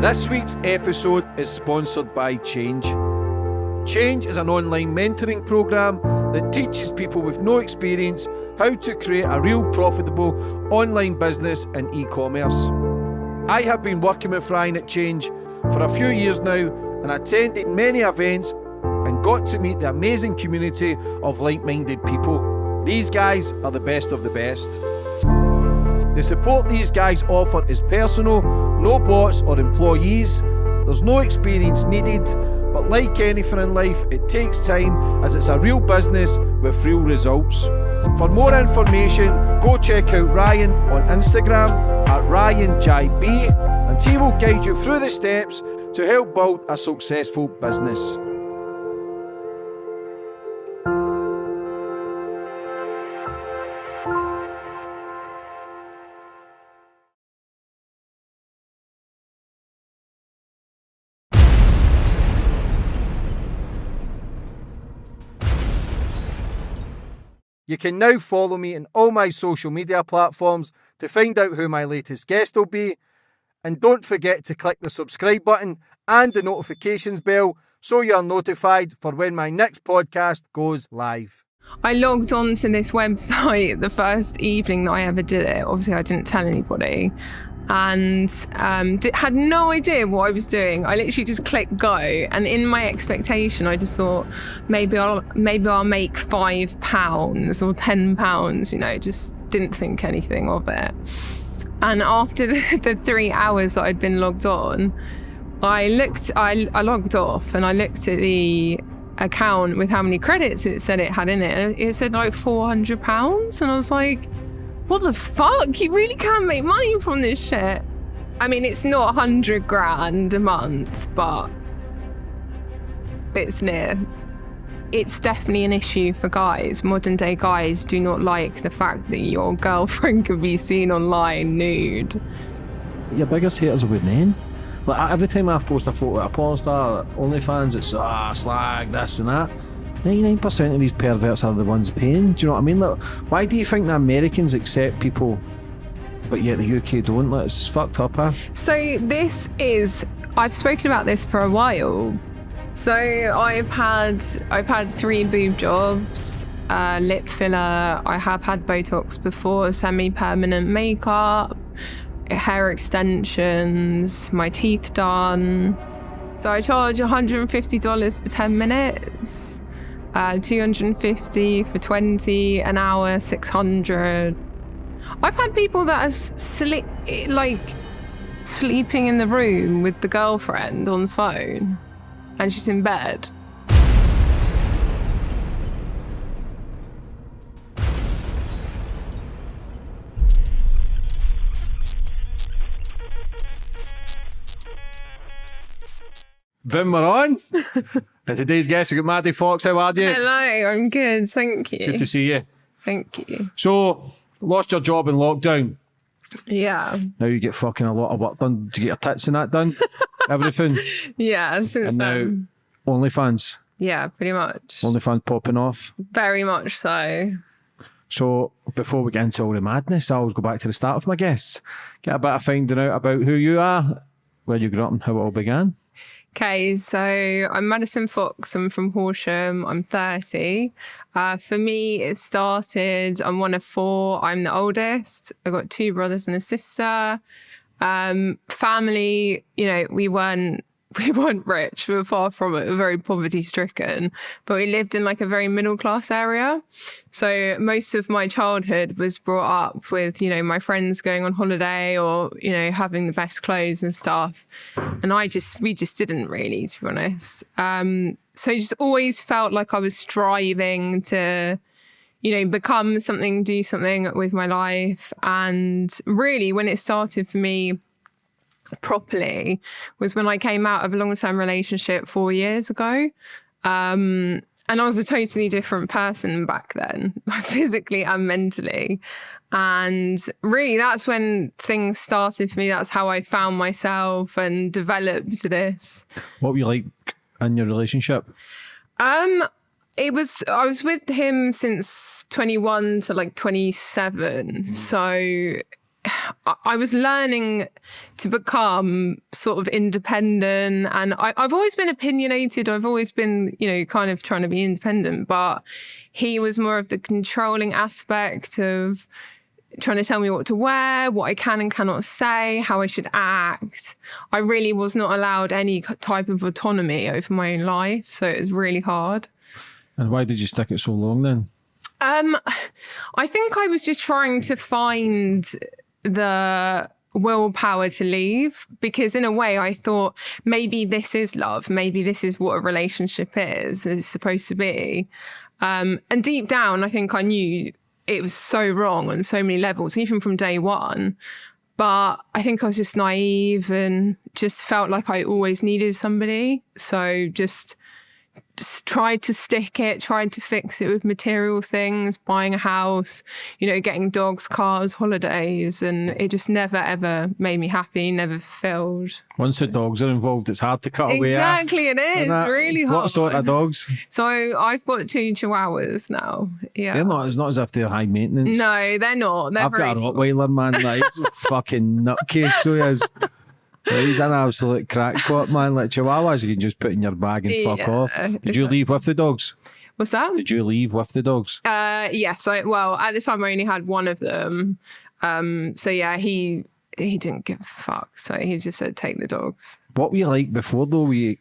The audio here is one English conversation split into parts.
This week's episode is sponsored by Change. Change is an online mentoring program that teaches people with no experience how to create a real profitable online business in e-commerce. I have been working with Ryan at Change for a few years now and attended many events and got to meet the amazing community of like-minded people. These guys are the best of the best. The support these guys offer is personal, no bots or employees. There's no experience needed, but like anything in life, it takes time as it's a real business with real results. For more information, go check out Ryan on Instagram at RyanJB, and he will guide you through the steps to help build a successful business. You can now follow me on all my social media platforms to find out who my latest guest will be. And don't forget to click the subscribe button and the notifications bell so you're notified for when my next podcast goes live. I logged on to this website the first evening that I ever did it. Obviously, I didn't tell anybody. And had no idea what I was doing. I literally just clicked go, and in my expectation, I just thought maybe I'll make £5 or £10. You know, just didn't think anything of it. And after the 3 hours that I'd been logged on, I logged off and I looked at the account with how many credits it said it had in it. And it said like £400, and I was like, what the fuck? You really can't make money from this shit. I mean, it's not 100 grand a month, but it's near. It's definitely an issue for guys. Modern day guys do not like the fact that your girlfriend could be seen online nude. Your biggest haters are with men. Like, every time I post a photo of a porn star, OnlyFans, it's slag, this and that. 99% of these perverts are the ones paying. Do you know what I mean? Like, why do you think the Americans accept people, but yet the UK don't? Like, it's fucked up, huh? So I've spoken about this for a while. So I've had 3 boob jobs, lip filler. I have had Botox before, semi-permanent makeup, hair extensions, my teeth done. So I charge $150 for 10 minutes. $250 for 20 an hour, $600. I've had people that are sleeping in the room with the girlfriend on the phone, and she's in bed. Then we're on. And today's guest, we've got Maddie Fox. How are you? Hello, I'm good, thank you. Good to see you. Thank you. So, lost your job in lockdown. Yeah. Now you get fucking a lot of work done. To get your tits and that done? Everything? Yeah, since and now, then. OnlyFans? Yeah, pretty much. OnlyFans popping off? Very much so. So, before we get into all the madness, I always go back to the start of my guests. Get a bit of finding out about who you are, where you grew up and how it all began. Okay, so I'm Maddison Fox. I'm from Horsham. I'm 30. For me, it started, I'm one of 4. I'm the oldest. I've got 2 brothers and a sister. Family, you know, we weren't rich. We were far from it. We were very poverty stricken, but we lived in like a very middle class area. So most of my childhood was brought up with, you know, my friends going on holiday or, you know, having the best clothes and stuff. And we just didn't really, to be honest. So I just always felt like I was striving to, you know, become something, do something with my life. And really when it started for me properly was when I came out of a long-term relationship 4 years ago. And I was a totally different person back then, physically and mentally. And really that's when things started for me. That's how I found myself and developed this. What were you like in your relationship? I was with him since 21 to like 27. So I was learning to become sort of independent, and I've always been opinionated. I've always been, kind of trying to be independent, but he was more of the controlling aspect of trying to tell me what to wear, what I can and cannot say, how I should act. I really was not allowed any type of autonomy over my own life, so it was really hard. And why did you stick it so long then? I think I was just trying to find the willpower to leave, because in a way I thought maybe this is love, maybe this is what a relationship is supposed to be. And deep down, I think I knew it was so wrong on so many levels, even from day one. But I think I was just naive and just felt like I always needed somebody. So just tried to stick it, tried to fix it with material things, buying a house, getting dogs, cars, holidays, and it just never ever made me happy, never fulfilled. Once the dogs are involved, it's hard to cut away. Exactly, it is really hard. What sort of dogs? So I've got 2 Chihuahuas now. Yeah, it's not as if they're high maintenance. No, they're not. I've got a Rottweiler, man. He's a fucking nutcase, so he is. He's an absolute crackpot, man. Like Chihuahuas, you can just put in your bag and fuck off. Did you leave with the dogs? What's that? Did you leave with the dogs? Yes. At the time I only had one of them. So yeah, he didn't give a fuck. So he just said, take the dogs. What were you like before though? Were you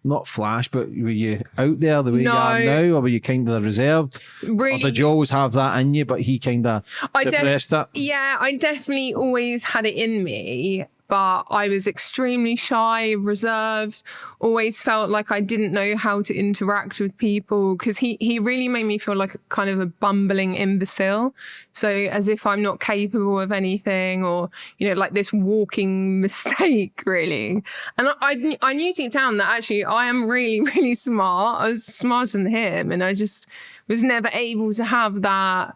not flash, but were you out there the way you are now, or were you kind of reserved? Really? Or did you always have that in you, but he kind of suppressed it? Yeah, I definitely always had it in me. But I was extremely shy, reserved, always felt like I didn't know how to interact with people, because he really made me feel like kind of a bumbling imbecile. So as if I'm not capable of anything, or, like this walking mistake, really. And I knew deep down that actually I am really, really smart. I was smarter than him, and I just was never able to have that,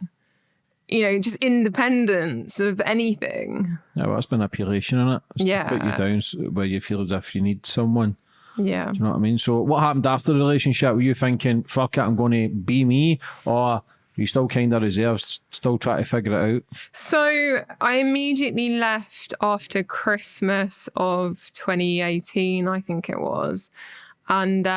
just independence of anything. Yeah, well, it's manipulation, isn't it? It's to put you down where you feel as if you need someone. Yeah. Do you know what I mean? So what happened after the relationship? Were you thinking, fuck it, I'm going to be me? Or were you still kind of reserved, still trying to figure it out? So I immediately left after Christmas of 2018, I think it was. And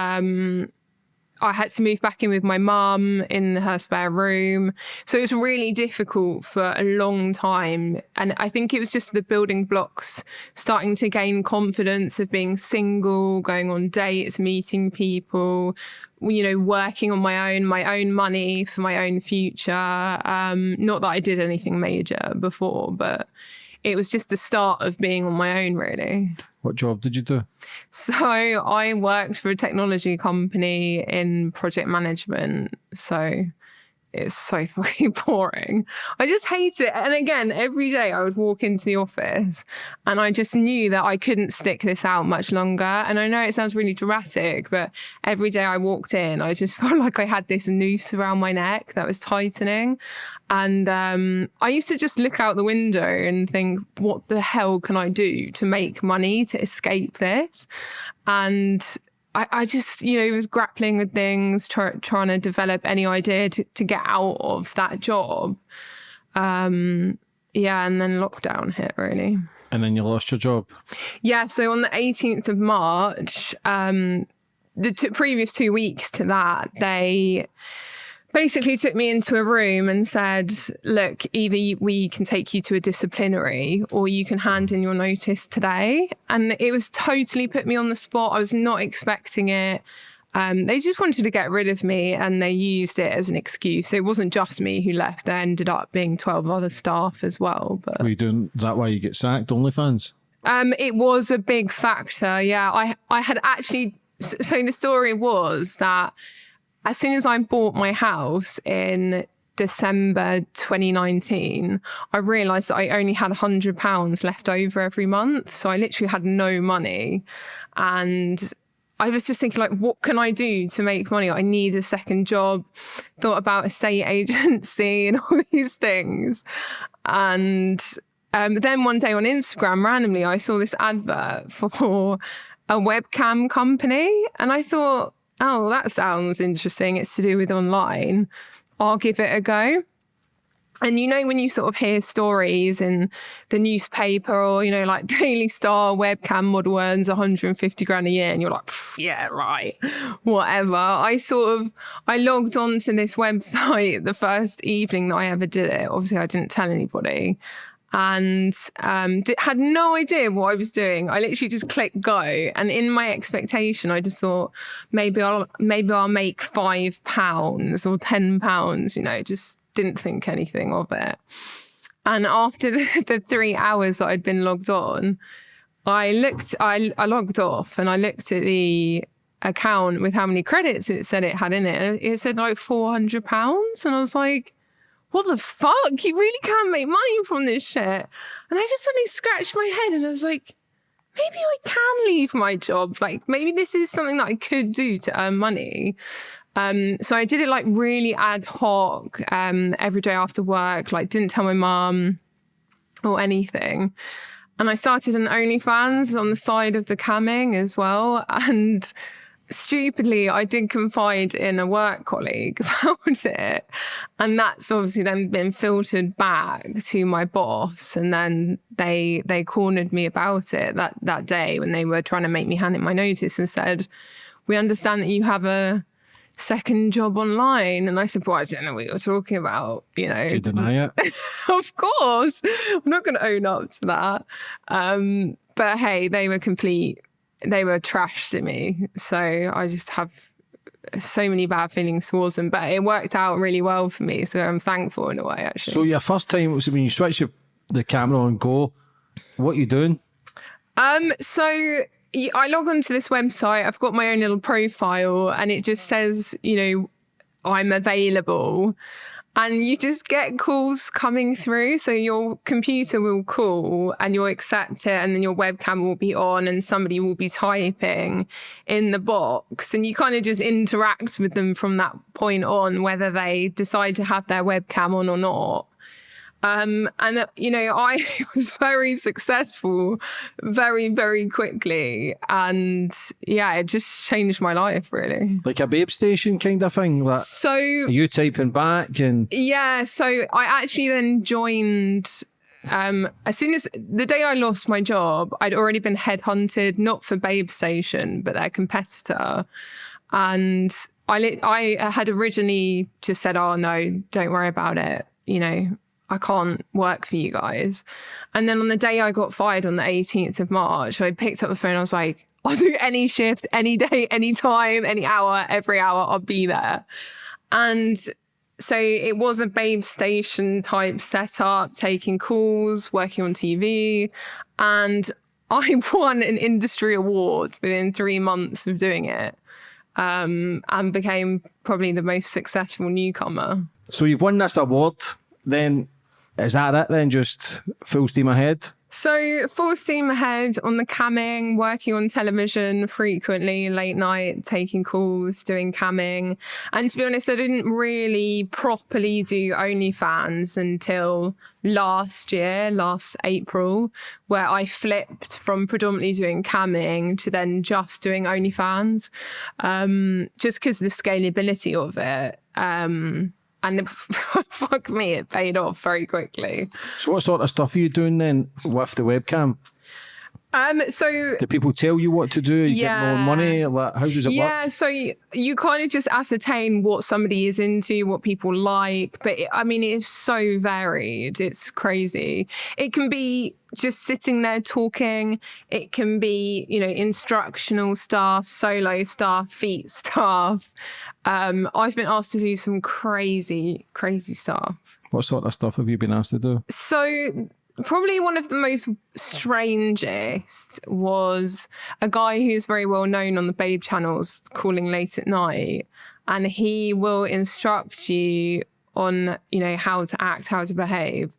I had to move back in with my mum in her spare room. So it was really difficult for a long time. And I think it was just the building blocks, starting to gain confidence of being single, going on dates, meeting people, working on my own money for my own future. Not that I did anything major before, but it was just the start of being on my own, really. What job did you do? So I worked for a technology company in project management. So it's so fucking boring. I just hate it. And again, every day I would walk into the office and I just knew that I couldn't stick this out much longer. And I know it sounds really dramatic, but every day I walked in, I just felt like I had this noose around my neck that was tightening. And I used to just look out the window and think, what the hell can I do to make money, to escape this? And I just, was grappling with things, trying to develop any idea to get out of that job. And then lockdown hit, really. And then you lost your job? Yeah, so on the 18th of March, the previous 2 weeks to that, they basically took me into a room and said, look, either we can take you to a disciplinary or you can hand in your notice today. And it was totally put me on the spot. I was not expecting it. They just wanted to get rid of me and they used it as an excuse. It wasn't just me who left. There ended up being 12 other staff as well. But were you doing, is that why you get sacked, OnlyFans? It was a big factor, yeah. I had actually, so the story was that as soon as I bought my house in December 2019, I realised that I only had £100 left over every month. So I literally had no money. And I was just thinking, like, what can I do to make money? I need a second job. Thought about estate agency and all these things. And then one day on Instagram, randomly, I saw this advert for a webcam company. And I thought, oh, that sounds interesting. It's to do with online. I'll give it a go. And you know, when you sort of hear stories in the newspaper or, you know, like Daily Star webcam model earns 150 grand a year and you're like, yeah, right, whatever. I logged on to this website the first evening that I ever did it. Obviously, I didn't tell anybody and had no idea what I was doing. I literally just clicked go. And in my expectation, I just thought maybe I'll make £5 or £10, you know, just didn't think anything of it. And after the 3 hours that I'd been logged on, I logged off and I looked at the account with how many credits it said it had in it. And it said like £400. And I was like, what the fuck? You really can make money from this shit. And I just suddenly scratched my head and I was like, maybe I can leave my job. Like maybe this is something that I could do to earn money. So I did it like really ad hoc, every day after work, like didn't tell my mum or anything. And I started an OnlyFans on the side of the camming as well. And stupidly, I did confide in a work colleague about it. And that's obviously then been filtered back to my boss. And then they cornered me about it that day when they were trying to make me hand in my notice and said, we understand that you have a second job online. And I said, well, I don't know what you're talking about, you know. Do you deny it? Of course. I'm not going to own up to that. But hey, they were trash to me. So I just have so many bad feelings towards them. But it worked out really well for me. So I'm thankful in a way, actually. So your first time was when you switch the camera on go, what are you doing? So I log onto this website. I've got my own little profile and it just says, you know, I'm available. And you just get calls coming through. So your computer will call and you'll accept it and then your webcam will be on and somebody will be typing in the box. And you kind of just interact with them from that point on, whether they decide to have their webcam on or not. And, you know, I was very successful very, very quickly. And yeah, it just changed my life, really. Like a babe station kind of thing? Like, so are you typing back? And yeah, so I actually then joined... as soon as the day I lost my job, I'd already been headhunted, not for Babe Station, but their competitor. And I had originally just said, oh, no, don't worry about it. You know, I can't work for you guys. And then on the day I got fired on the 18th of March, I picked up the phone. I was like, I'll do any shift, any day, any time, any hour, every hour, I'll be there. And so it was a Babe Station type setup, taking calls, working on TV. And I won an industry award within 3 months of doing it, and became probably the most successful newcomer. so you've won this award, then is that it then? Just full steam ahead? So full steam ahead on the camming, working on television frequently, late night, taking calls, doing camming. And to be honest, I didn't really properly do OnlyFans until last April, where I flipped from predominantly doing camming to then just doing OnlyFans, just because of the scalability of it. And fuck me, it paid off very quickly. So what sort of stuff are you doing then with the webcam? So do people tell you what to do? You get more money? Like, how does it work? Yeah, so you kind of just ascertain what somebody is into, what people like. But I mean, it's so varied. It's crazy. It can be just sitting there talking. It can be, you know, instructional stuff, solo stuff, feet stuff. I've been asked to do some crazy, crazy stuff. What sort of stuff have you been asked to do? So probably one of the most strangest was a guy who's very well known on the Babe channels calling late at night. And he will instruct you on, you know, how to act, how to behave.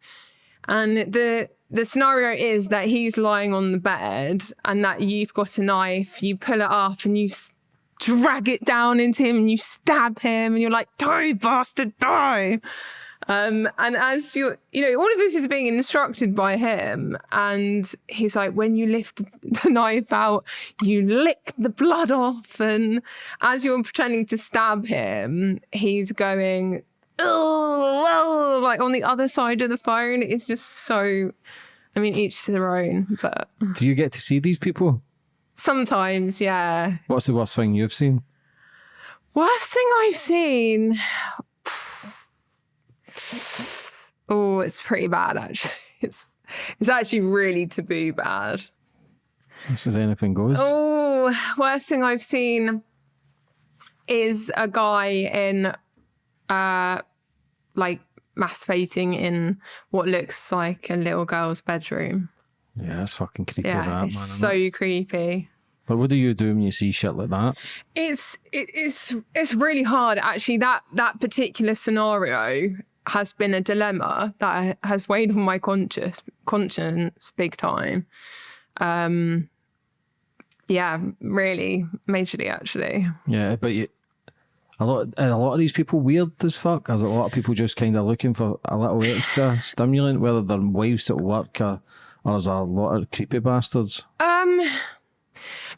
And the scenario is that he's lying on the bed and that you've got a knife, you pull it up and you drag it down into him and you stab him and you're like, die, bastard, die. And as you know, all of this is being instructed by him. And he's like, when you lift the knife out, you lick the blood off. And as you're pretending to stab him, he's going, oh, like on the other side of the phone. It's just so, I mean, each to their own, but Do you get to see these people? sometimes, yeah. What's the worst thing you've seen? Worst thing I've seen. Oh, it's pretty bad actually. It's actually really taboo bad. This is anything goes. Oh, worst thing I've seen is a guy in like masturbating in what looks like a little girl's bedroom. Yeah, that's fucking creepy. Yeah, that, it's man, so creepy. But what do you do when you see shit like that? It's really hard actually. That particular scenario has been a dilemma that has weighed on my conscience big time. Yeah, really, majorly actually. Yeah, but a lot of these people weird as fuck. There's a lot of people just kind of looking for a little extra stimulant, whether they're wives at work or there's a lot of creepy bastards.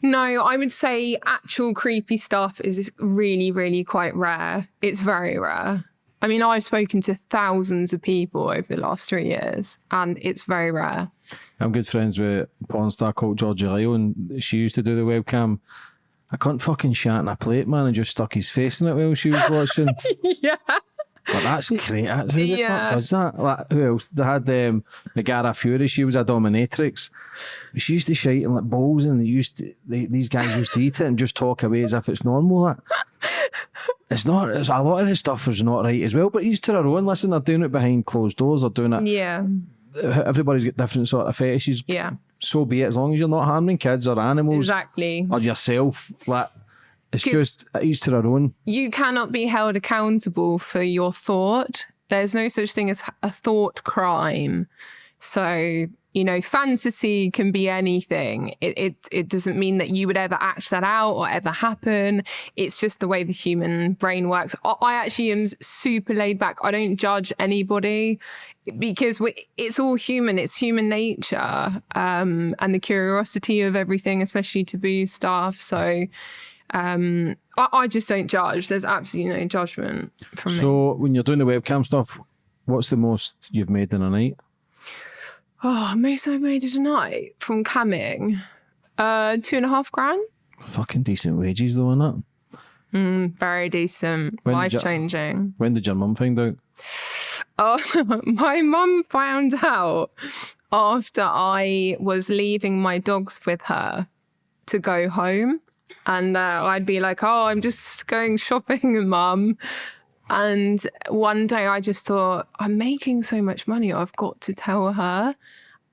No, I would say actual creepy stuff is really, really quite rare. It's very rare. I mean, I've spoken to thousands of people over the last 3 years, and it's very rare. I'm good friends with a porn star called Georgia Leo, and she used to do the webcam. I couldn't fucking shat in a plate, man, and just stuck his face in it while she was watching. Yeah. But that's great. Who the fuck was that? Like, who else? They had Megara Fury. She was a dominatrix. She used to shite in like bowls, and these guys used to eat it and just talk away as if it's normal. Like, it's not. It's, a lot of the stuff is not right as well. But each to their own. Listen, they're doing it behind closed doors. They're doing it. Yeah. Everybody's got different sort of fetishes. Yeah. So be it. As long as you're not harming kids or animals, Exactly. or yourself, like. It's just each to their own. You cannot be held accountable for your thought. There's no such thing as a thought crime. So, you know, fantasy can be anything. It doesn't mean that you would ever act that out or ever happen. It's just the way the human brain works. I actually am super laid back. I don't judge anybody because it's all human. It's human nature and the curiosity of everything, especially taboo stuff. So I just don't judge. There's absolutely no judgment from me. So when you're doing the webcam stuff, what's the most you've made in a night? Oh, most I've made it a night from camming. 2.5 grand. Fucking decent wages though, isn't it? Very decent. When Life changing. When did your mum find out? Oh, my mum found out after I was leaving my dogs with her to go home. And I'd be like, oh, I'm just going shopping, mum. And one day I just thought, I'm making so much money, I've got to tell her.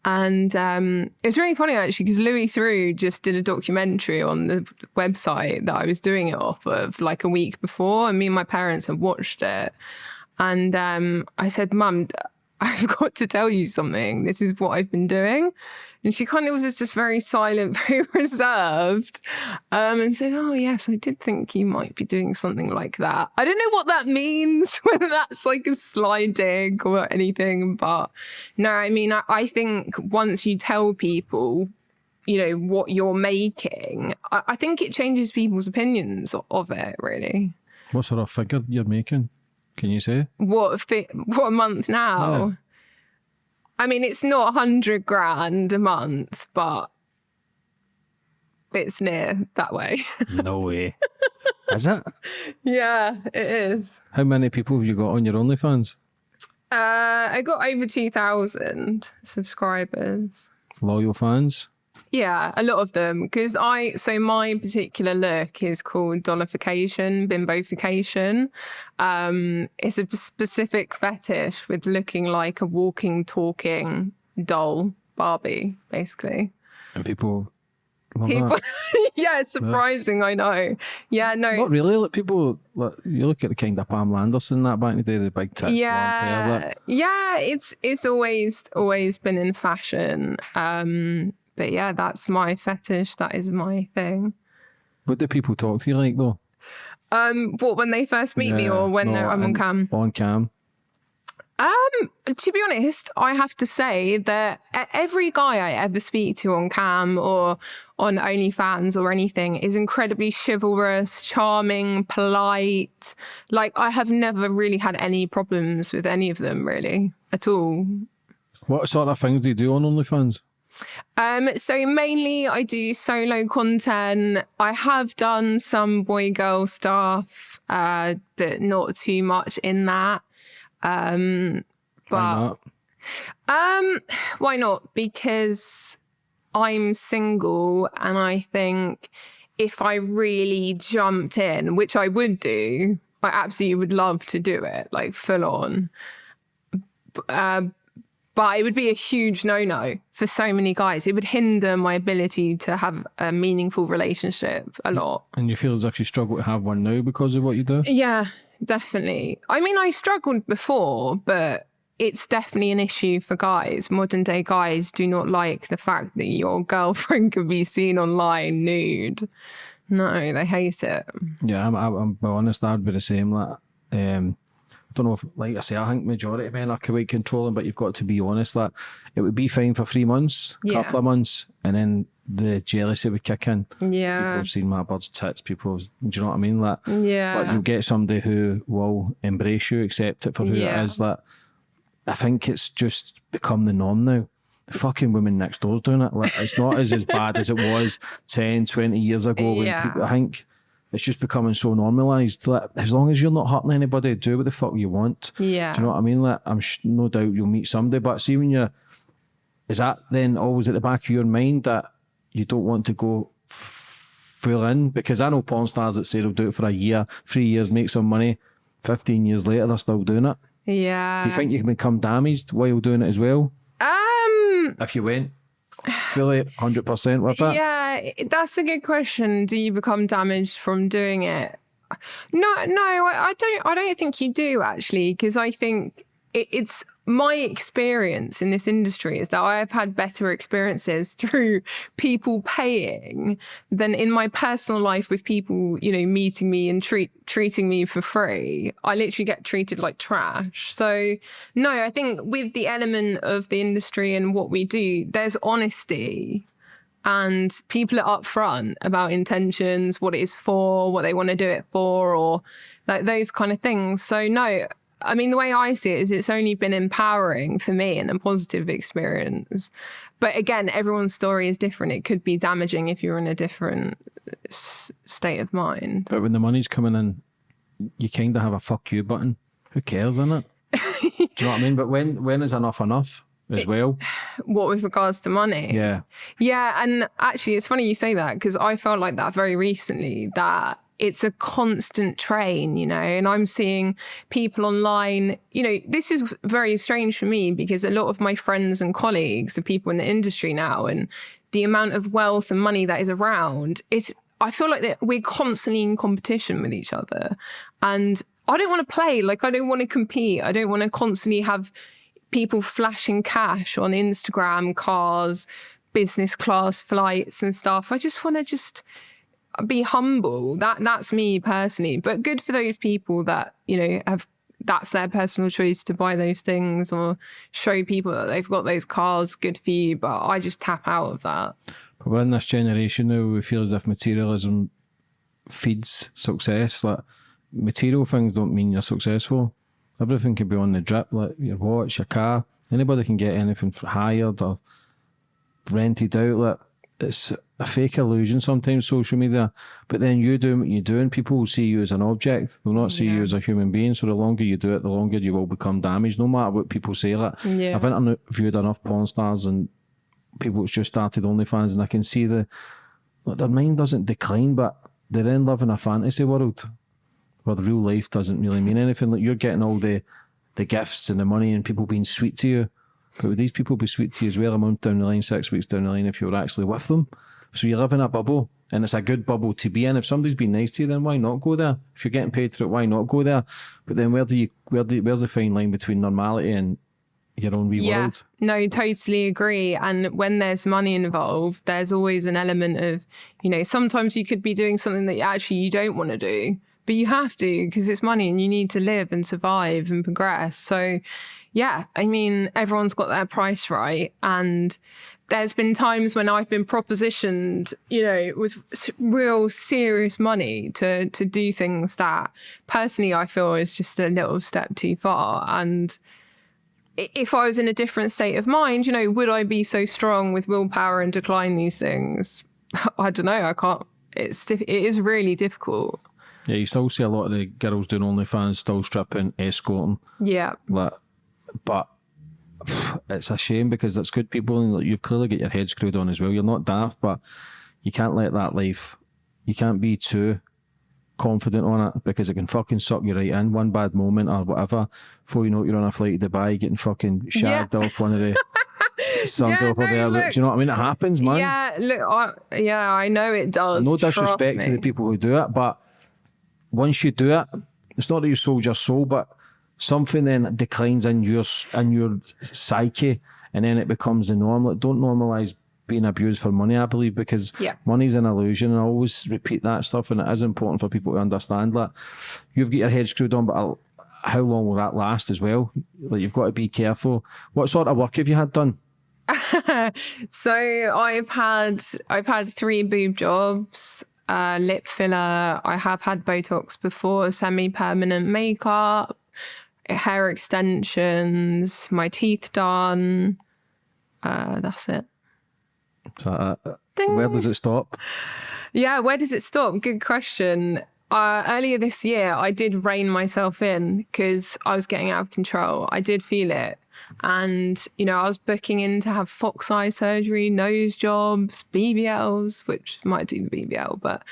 And it's really funny, actually, because Louis Theroux just did a documentary on the website that I was doing it off of like a week before. And me and my parents had watched it. And I said, Mum, I've got to tell you something. This is what I've been doing. And she kind of was just very silent, very reserved, and said, oh, yes, I did think you might be doing something like that. I don't know what that means, whether that's like a sly dig or anything. But no, I mean, I think once you tell people, you know, what you're making, I think it changes people's opinions of it, really. What sort of figure you're making? Can you say? What a month now? Yeah. I mean, it's not 100 grand a month, but it's near that way. No way. Is it? Yeah, it is. How many people have you got on your OnlyFans? I got over 2,000 subscribers. Loyal fans? Yeah, a lot of them. Because so my particular look is called dollification, bimbofication. It's a specific fetish with looking like a walking, talking doll, Barbie, basically. And people love that. Yeah, it's surprising, I know. Yeah, no. Not really. Like people, like, you look at the kind of Pamela Anderson that back in the day, the big tits, blonde hair. Yeah, it's always been in fashion. But yeah, that's my fetish. That is my thing. What do people talk to you like though? What, when they first meet me or when I'm on cam? On cam. To be honest, I have to say that every guy I ever speak to on Cam or on OnlyFans or anything is incredibly chivalrous, charming, polite. Like, I have never really had any problems with any of them, really, at all. What sort of things do you do on OnlyFans? So mainly I do solo content. I have done some boy-girl stuff, but not too much in that. But why not? Because I'm single, and I think if I really jumped in, which I would do, I absolutely would love to do it, like full on. But it would be a huge no-no for so many guys. It would hinder my ability to have a meaningful relationship a lot. And you feel as if you struggle to have one now because of what you do? Yeah, definitely. I mean, I struggled before, but it's definitely an issue for guys. Modern day guys do not like the fact that your girlfriend can be seen online nude. No, they hate it. Yeah, I'm honest, I'd be the same. Like, I don't know if, like I say, I think majority of men are quite controlling, but you've got to be honest. Like, it would be fine for 3 months, couple of months, and then the jealousy would kick in. Yeah. People have seen my bird's tits, do you know what I mean? Like, yeah. But you get somebody who will embrace you, accept it for who it is. Like, I think it's just become the norm now. The fucking woman next door's doing it. Like, it's not as bad as it was 10, 20 years ago. When people, I think it's just becoming so normalised. Like, as long as you're not hurting anybody, do what the fuck you want. Yeah. Do you know what I mean? Like, I'm no doubt you'll meet somebody, but see, when you're, is that then always at the back of your mind that you don't want to go full in? Because I know porn stars that say they'll do it for a year, 3 years, make some money. 15 years later, they're still doing it. Yeah. Do you think you can become damaged while doing it as well? If you went fully 100% with it? Yeah, that's a good question. Do you become damaged from doing it? No, I don't think you do, actually, because I think it's my experience in this industry is that I've had better experiences through people paying than in my personal life with people, you know, meeting me and treating me for free. I literally get treated like trash. So no, I think with the element of the industry and what we do, there's honesty and people are upfront about intentions, what it is for, what they want to do it for, or like those kind of things. So no, I mean, the way I see it is it's only been empowering for me and a positive experience. But again, everyone's story is different. It could be damaging if you're in a different state of mind. But when the money's coming in, you kind of have a fuck you button. Who cares, innit? Do you know what I mean? But when is enough as well? What, with regards to money? Yeah. Yeah, and actually, it's funny you say that because I felt like that very recently, that it's a constant train, you know, and I'm seeing people online, you know, this is very strange for me because a lot of my friends and colleagues are people in the industry now, and the amount of wealth and money that is around, I feel like that we're constantly in competition with each other. And I don't want to play, like, I don't want to compete. I don't want to constantly have people flashing cash on Instagram, cars, business class flights and stuff. I just want to be humble. That's me personally. But good for those people that, you know, that's their personal choice to buy those things or show people that they've got those cars. Good for you. But I just tap out of that. But we're in this generation now, we feel as if materialism feeds success. Like, material things don't mean you're successful. Everything can be on the drip, like your watch, your car. Anybody can get anything hired or rented out. Like, it's a fake illusion sometimes, social media. But then you do what you do and people will see you as an object. They'll not see you as a human being. So the longer you do it, the longer you will become damaged, no matter what people say. Like, I've interviewed enough porn stars and people that's just started OnlyFans, and I can see their mind doesn't decline, but they're then living a fantasy world where the real life doesn't really mean anything. Like, you're getting all the gifts and the money and people being sweet to you. But would these people be sweet to you as well a month down the line, 6 weeks down the line, if you were actually with them? So you live in a bubble, and it's a good bubble to be in. If somebody's been nice to you, then why not go there? If you're getting paid for it, why not go there? But then where's the fine line between normality and your own wee world? No, totally agree. And when there's money involved, there's always an element of, you know, sometimes you could be doing something that actually you don't want to do, but you have to, because it's money and you need to live and survive and progress. So yeah, I mean, everyone's got their price right. And there's been times when I've been propositioned, you know, with real serious money to do things that personally I feel is just a little step too far. And if I was in a different state of mind, you know, would I be so strong with willpower and decline these things? I don't know. I can't. It is really difficult. Yeah, you still see a lot of the girls doing OnlyFans still stripping, escorting. Yeah. Like, but it's a shame because it's good people and you've clearly got your head screwed on as well. You're not daft, but you can't let that life, you can't be too confident on it because it can fucking suck you right in. One bad moment or whatever, before you know it, you're on a flight to Dubai getting fucking shagged off one of the sons over there. Look, do you know what I mean? It happens, man. Yeah, look, I know it does. No disrespect to the people who do it, but once you do it, it's not that you sold your soul, but something then declines in your psyche, and then it becomes the norm. Like, don't normalise being abused for money, I believe, because money's an illusion, and I always repeat that stuff, and it is important for people to understand that. You've got your head screwed on, but how long will that last as well? Like, you've got to be careful. What sort of work have you had done? So I've had 3 boob jobs, lip filler. I have had Botox before, semi-permanent makeup, hair extensions, my teeth done. That's it. Where does it stop? Yeah, where does it stop? Good question. Earlier this year, I did rein myself in because I was getting out of control. I did feel it. And, you know, I was booking in to have fox eye surgery, nose jobs, BBLs, which might do the BBL, but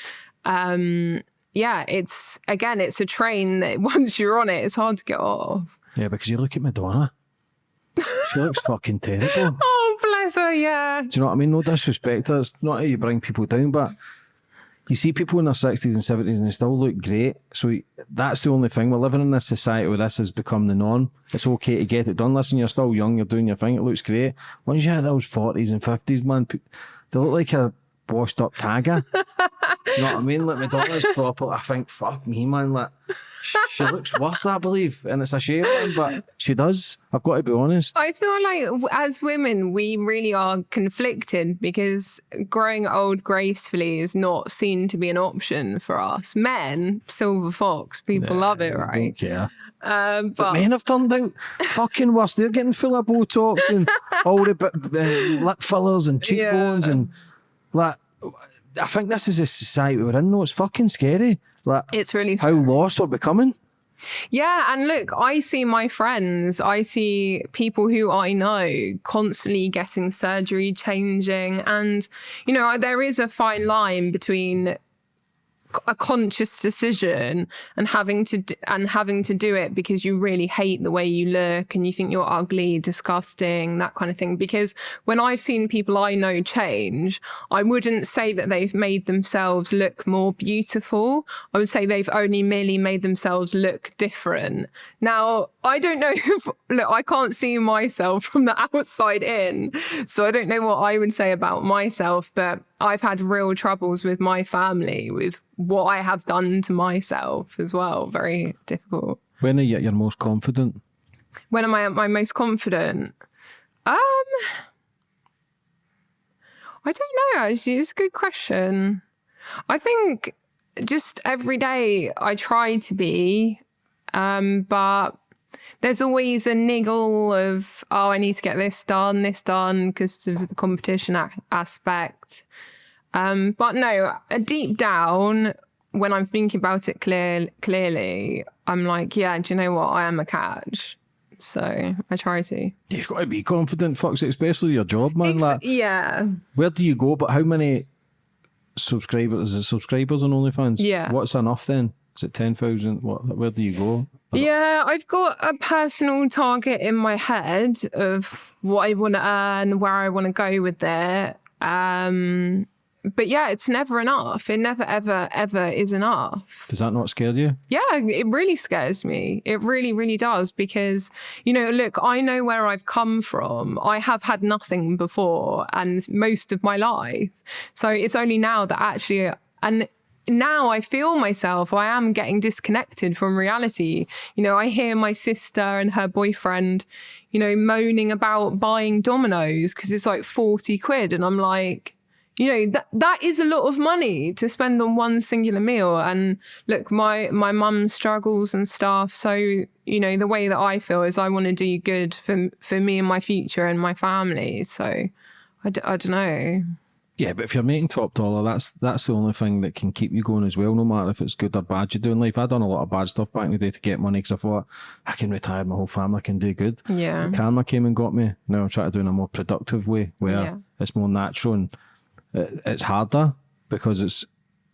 yeah, it's a train that once you're on it, it's hard to get off. Yeah, because you look at Madonna. She looks fucking terrible. Oh, bless her, yeah. Do you know what I mean? No disrespect. It's not how you bring people down, but you see people in their 60s and 70s and they still look great. So that's the only thing. We're living in this society where this has become the norm. It's okay to get it done. Listen, you're still young, you're doing your thing, it looks great. Once you hit those 40s and 50s, man, they look like a washed up tagger. You know what I mean? Like, Madonna's proper. I think, fuck me, man. Like, she looks worse, I believe, and it's a shame, man, but she does. I've got to be honest. I feel like as women, we really are conflicted because growing old gracefully is not seen to be an option for us. Men, silver fox, people love it, right? Don't care. But men have turned out fucking worse. They're getting full of Botox and all the lip fillers and cheekbones and like. I think this is a society we're in. No, it's fucking scary. Like, it's really how scary. lost we're becoming. Yeah, and look, I see my friends, I see people who I know constantly getting surgery, changing, and you know, there is a fine line between a conscious decision and having to do it because you really hate the way you look and you think you're ugly, disgusting, that kind of thing. Because when I've seen people I know change, I wouldn't say that they've made themselves look more beautiful. I would say they've only merely made themselves look different. Now, I don't know look, I can't see myself from the outside in, so I don't know what I would say about myself, but I've had real troubles with my family with what I have done to myself as well. Very difficult. When are you at your most confident? When am I at my most confident? I don't know, actually. It's a good question. I think just every day I try to be, but there's always a niggle of, oh, I need to get this done because of the competition aspect. But no, deep down, when I'm thinking about it clearly, I'm like, yeah, do you know what? I am a catch. So I try to. You've got to be confident, fuck's it, especially your job, man. Yeah. Where do you go? But how many subscribers? Is it subscribers on OnlyFans? Yeah. What's enough then? Is it 10,000? Where do you go? Yeah, I've got a personal target in my head of what I want to earn, where I want to go with it. But yeah, it's never enough. It never, ever, ever is enough. Does that not scare you? Yeah, it really scares me. It really, really does. Because, you know, look, I know where I've come from. I have had nothing before and most of my life. So it's only now that actually, and now I feel myself, I am getting disconnected from reality. You know, I hear my sister and her boyfriend, you know, moaning about buying Dominoes because it's like 40 quid. And I'm like, you know, that is a lot of money to spend on one singular meal. And look, my mum struggles and stuff. So, you know, the way that I feel is I want to do good for me and my future and my family. So I don't know. Yeah, but if you're making top dollar, that's the only thing that can keep you going as well, no matter if it's good or bad you do in life. I've done a lot of bad stuff back in the day to get money because I thought, I can retire my whole family, I can do good. Yeah. But karma came and got me. Now I'm trying to do it in a more productive way where it's more natural and it's harder because it's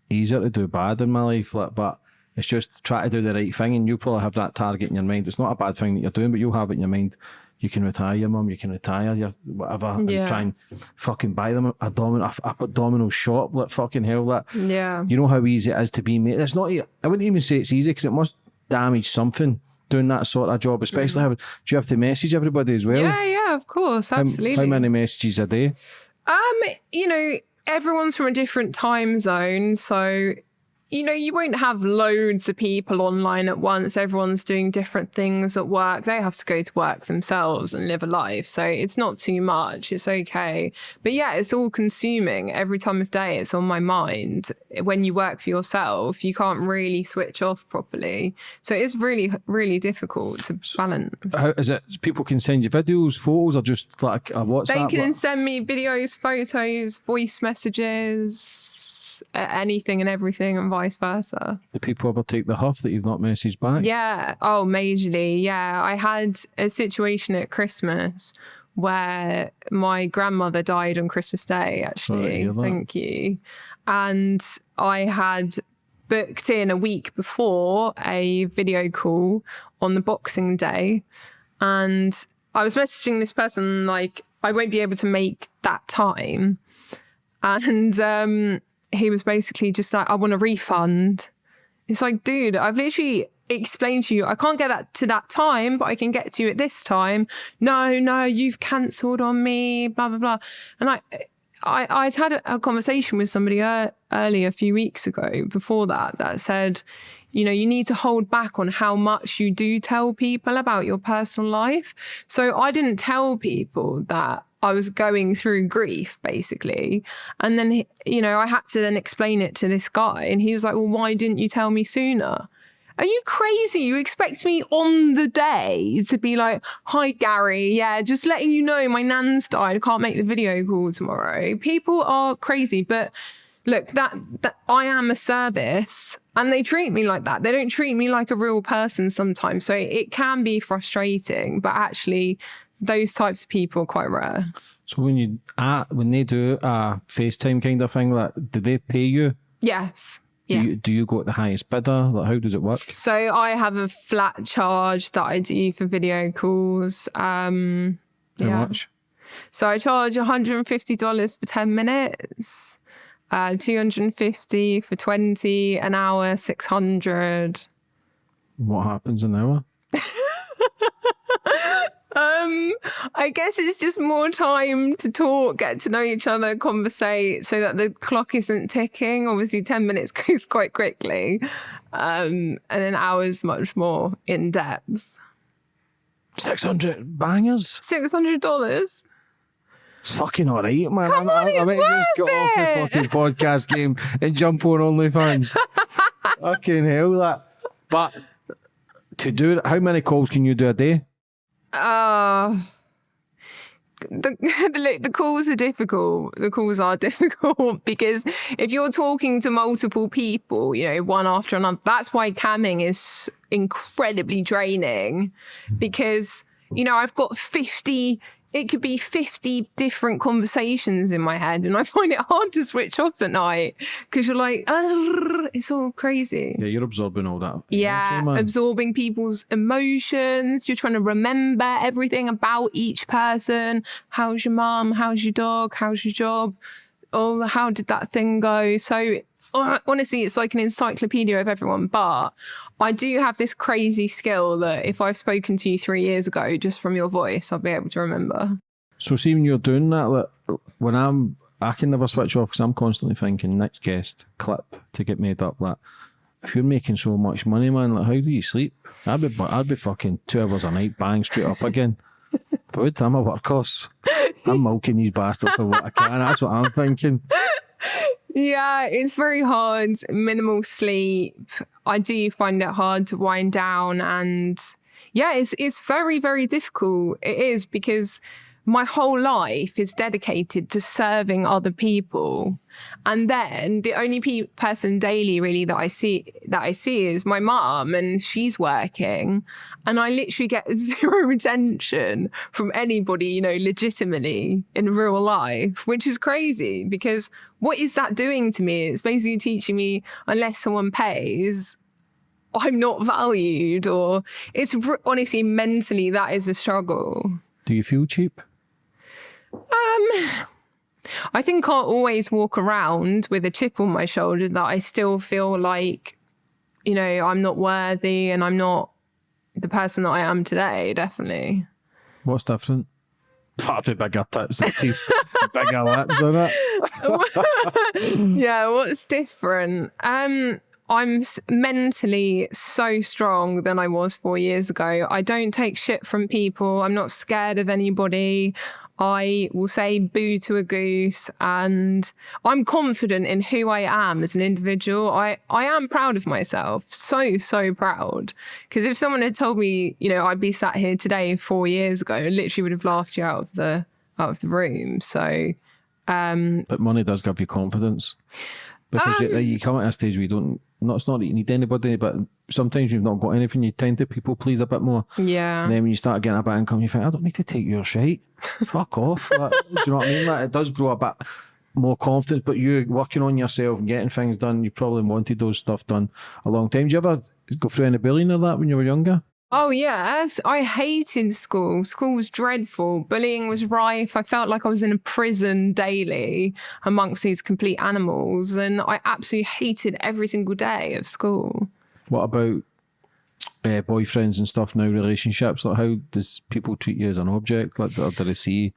easier to do bad in my life. But it's just try to do the right thing, and you probably have that target in your mind. It's not a bad thing that you're doing, but you'll have it in your mind. You can retire your mum, you can retire your whatever, and try and fucking buy them a domino shop, like fucking hell. That you know how easy it is to be made. It's not. I wouldn't even say it's easy because it must damage something doing that sort of job, especially how do you have to message everybody as well? Yeah, of course, absolutely. How many messages a day? You know, everyone's from a different time zone, so you know, you won't have loads of people online at once. Everyone's doing different things at work. They have to go to work themselves and live a life. So it's not too much. It's okay. But yeah, it's all consuming. Every time of day, it's on my mind. When you work for yourself, you can't really switch off properly. So it's really, really difficult to balance. How is it? People can send you videos, photos, or just like a WhatsApp? They can send me videos, photos, voice messages, anything and everything, and vice versa. Do people ever take the huff that you've not messaged back? Yeah. Oh, majorly. Yeah. I had a situation at Christmas where my grandmother died on Christmas Day, actually. Thank you. And I had booked in a week before a video call on the Boxing Day. And I was messaging this person like, I won't be able to make that time. And he was basically just like, I want a refund. It's like, dude, I've literally explained to you, I can't get that to that time, but I can get to you at this time. No, you've cancelled on me, blah, blah, blah. And I'd had a conversation with somebody earlier a few weeks ago before that said, you know, you need to hold back on how much you do tell people about your personal life. So I didn't tell people that I was going through grief, basically. And then, you know, I had to then explain it to this guy. And he was like, well, why didn't you tell me sooner? Are you crazy? You expect me on the day to be like, hi, Gary. Yeah, just letting you know my nan's died. I can't make the video call tomorrow. People are crazy. But look, that I am a service and they treat me like that. They don't treat me like a real person sometimes. So it can be frustrating, but actually those types of people are quite rare. So when they do a FaceTime kind of thing, like, do they pay you? Yes. Yeah. Do you go at the highest bidder? Like, how does it work? So I have a flat charge that I do for video calls. How much? So I charge $150 for 10 minutes, $250 for 20, an hour, $600. What happens an hour? I guess it's just more time to talk, get to know each other, conversate, so that the clock isn't ticking. Obviously, 10 minutes goes quite quickly, and an hour's much more in depth. 600 bangers? $600. It's fucking all right, man. Come on, I might just get off the fucking podcast game and jump on OnlyFans. Fucking hell, that. But to do it, how many calls can you do a day? The calls are difficult. The calls are difficult because if you're talking to multiple people, you know, one after another, that's why camming is incredibly draining because, you know, I've got 50 different conversations in my head and I find it hard to switch off at night because you're like, it's all crazy. Yeah, you're absorbing all that. Yeah, absorbing people's emotions. You're trying to remember everything about each person. How's your mum? How's your dog? How's your job? Oh, how did that thing go? So honestly, it's like an encyclopedia of everyone. But I do have this crazy skill that if I've spoken to you 3 years ago, just from your voice, I'll be able to remember. So see, when you're doing that, like, when I can never switch off because I'm constantly thinking next guest clip to get made up. Like, if you're making so much money, man, like, how do you sleep? I'd be fucking 2 hours a night, bang, straight up again. But I'm a workhorse. I'm milking these bastards for what I can. That's what I'm thinking. Yeah, it's very hard. Minimal sleep. I do find it hard to wind down, and yeah, it's very, very difficult. It is, because my whole life is dedicated to serving other people, and then the only person daily really that I see is my mum, and she's working, and I literally get zero attention from anybody, you know, legitimately in real life, which is crazy, because what is that doing to me? It's basically teaching me, unless someone pays, I'm not valued. Or it's honestly, mentally, that is a struggle. Do you feel cheap? I think I'll always walk around with a chip on my shoulder that I still feel like, you know, I'm not worthy and I'm not the person that I am today, definitely. What's different? Probably bigger tits and teeth, bigger lips on it. Yeah, what's different? I'm mentally so strong than I was 4 years ago. I don't take shit from people. I'm not scared of anybody. I will say boo to a goose, and I'm confident in who I am as an individual. I am proud of myself. So proud. Because if someone had told me, you know, I'd be sat here today 4 years ago, I literally would have laughed you out of the room. So but money does give you confidence. Because you come at a stage where you don't, it's not that you need anybody, but sometimes you've not got anything, you tend to people please a bit more. Yeah. And then when you start getting a bit of income, you think, I don't need to take your shite. Fuck off. Like, do you know what I mean? Like, it does grow a bit more confidence, but you working on yourself and getting things done, you probably wanted those stuff done a long time. Did you ever go through any bullying or that when you were younger? Oh, yes. I hated school. School was dreadful. Bullying was rife. I felt like I was in a prison daily amongst these complete animals. And I absolutely hated every single day of school. What about boyfriends and stuff now, relationships? Like, how does people treat you as an object? Like, or do they see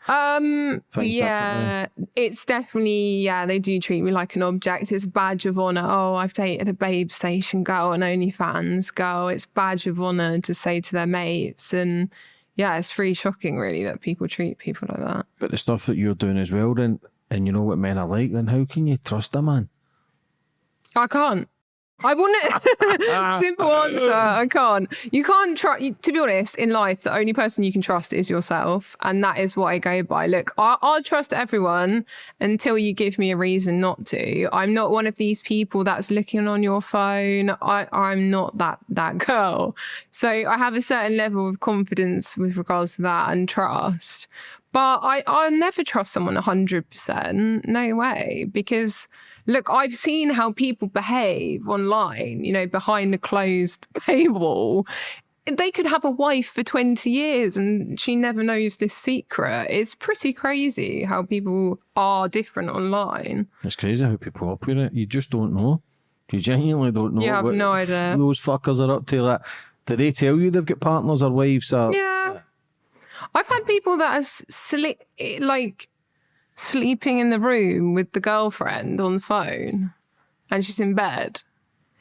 yeah, it's definitely, yeah, they do treat me like an object. It's a badge of honour. Oh, I've dated a babe station girl, an OnlyFans girl. It's a badge of honour to say to their mates. And yeah, it's pretty shocking really that people treat people like that. But the stuff that you're doing as well then, and you know what men are like, then how can you trust a man? I can't. I wouldn't. Simple answer. I can't. You can't trust. To be honest, in life, the only person you can trust is yourself, and that is what I go by. Look, I'll trust everyone until you give me a reason not to. I'm not one of these people that's looking on your phone. I'm not that girl. So I have a certain level of confidence with regards to that and trust. But I'll never trust someone 100%. No way, because. Look, I've seen how people behave online, you know, behind a closed paywall. They could have a wife for 20 years and she never knows this secret. It's pretty crazy how people are different online. It's crazy how people operate. You just don't know. You genuinely don't know. You have no idea. Those fuckers are up to. Like, do they tell you they've got partners or wives? Or... Yeah. I've had people that are sleeping in the room with the girlfriend on the phone and she's in bed.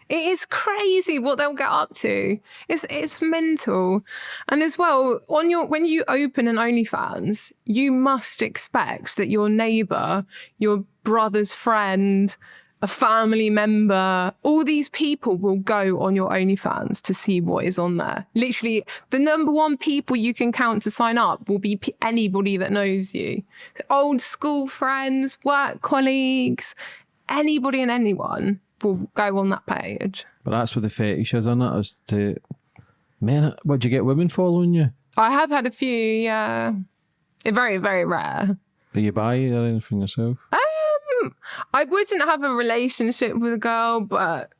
It is crazy what they'll get up to. It's mental. And as well, when you open an OnlyFans, you must expect that your neighbour, your brother's friend, a family member, all these people will go on your OnlyFans to see what is on there. Literally, the number one people you can count to sign up will be anybody that knows you. Old school friends, work colleagues, anybody and anyone will go on that page. But that's what the fetish is, isn't it? Is to men. Would you get women following you? I have had a few, yeah. Very, very rare. Are you bi or anything yourself? I wouldn't have a relationship with a girl, but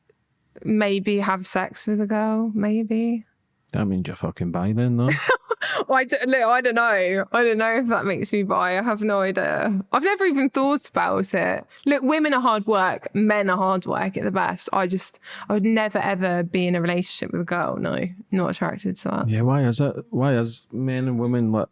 maybe have sex with a girl, maybe. That means you're fucking bi then, no? I don't know. I don't know if that makes me bi. I have no idea. I've never even thought about it. Look, women are hard work. Men are hard work at the best. I would never, ever be in a relationship with a girl. No, not attracted to that. Yeah, why is it? Why is men and women like...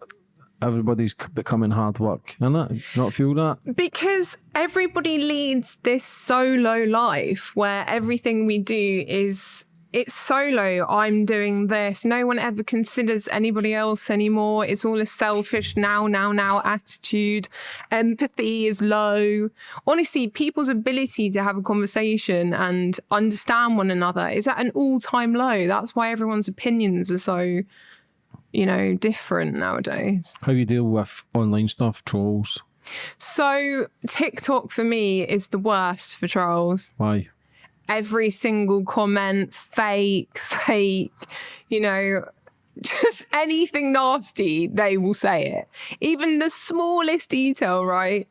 everybody's becoming hard work, isn't it? Do you not feel that? Because everybody leads this solo life where everything we do is, it's solo. I'm doing this. No one ever considers anybody else anymore. It's all a selfish now attitude. Empathy is low. Honestly, people's ability to have a conversation and understand one another is at an all-time low. That's why everyone's opinions are so, different nowadays. How you deal with online stuff, trolls? So TikTok for me is the worst for trolls. Why? Every single comment, fake, just anything nasty, they will say it. Even the smallest detail, right?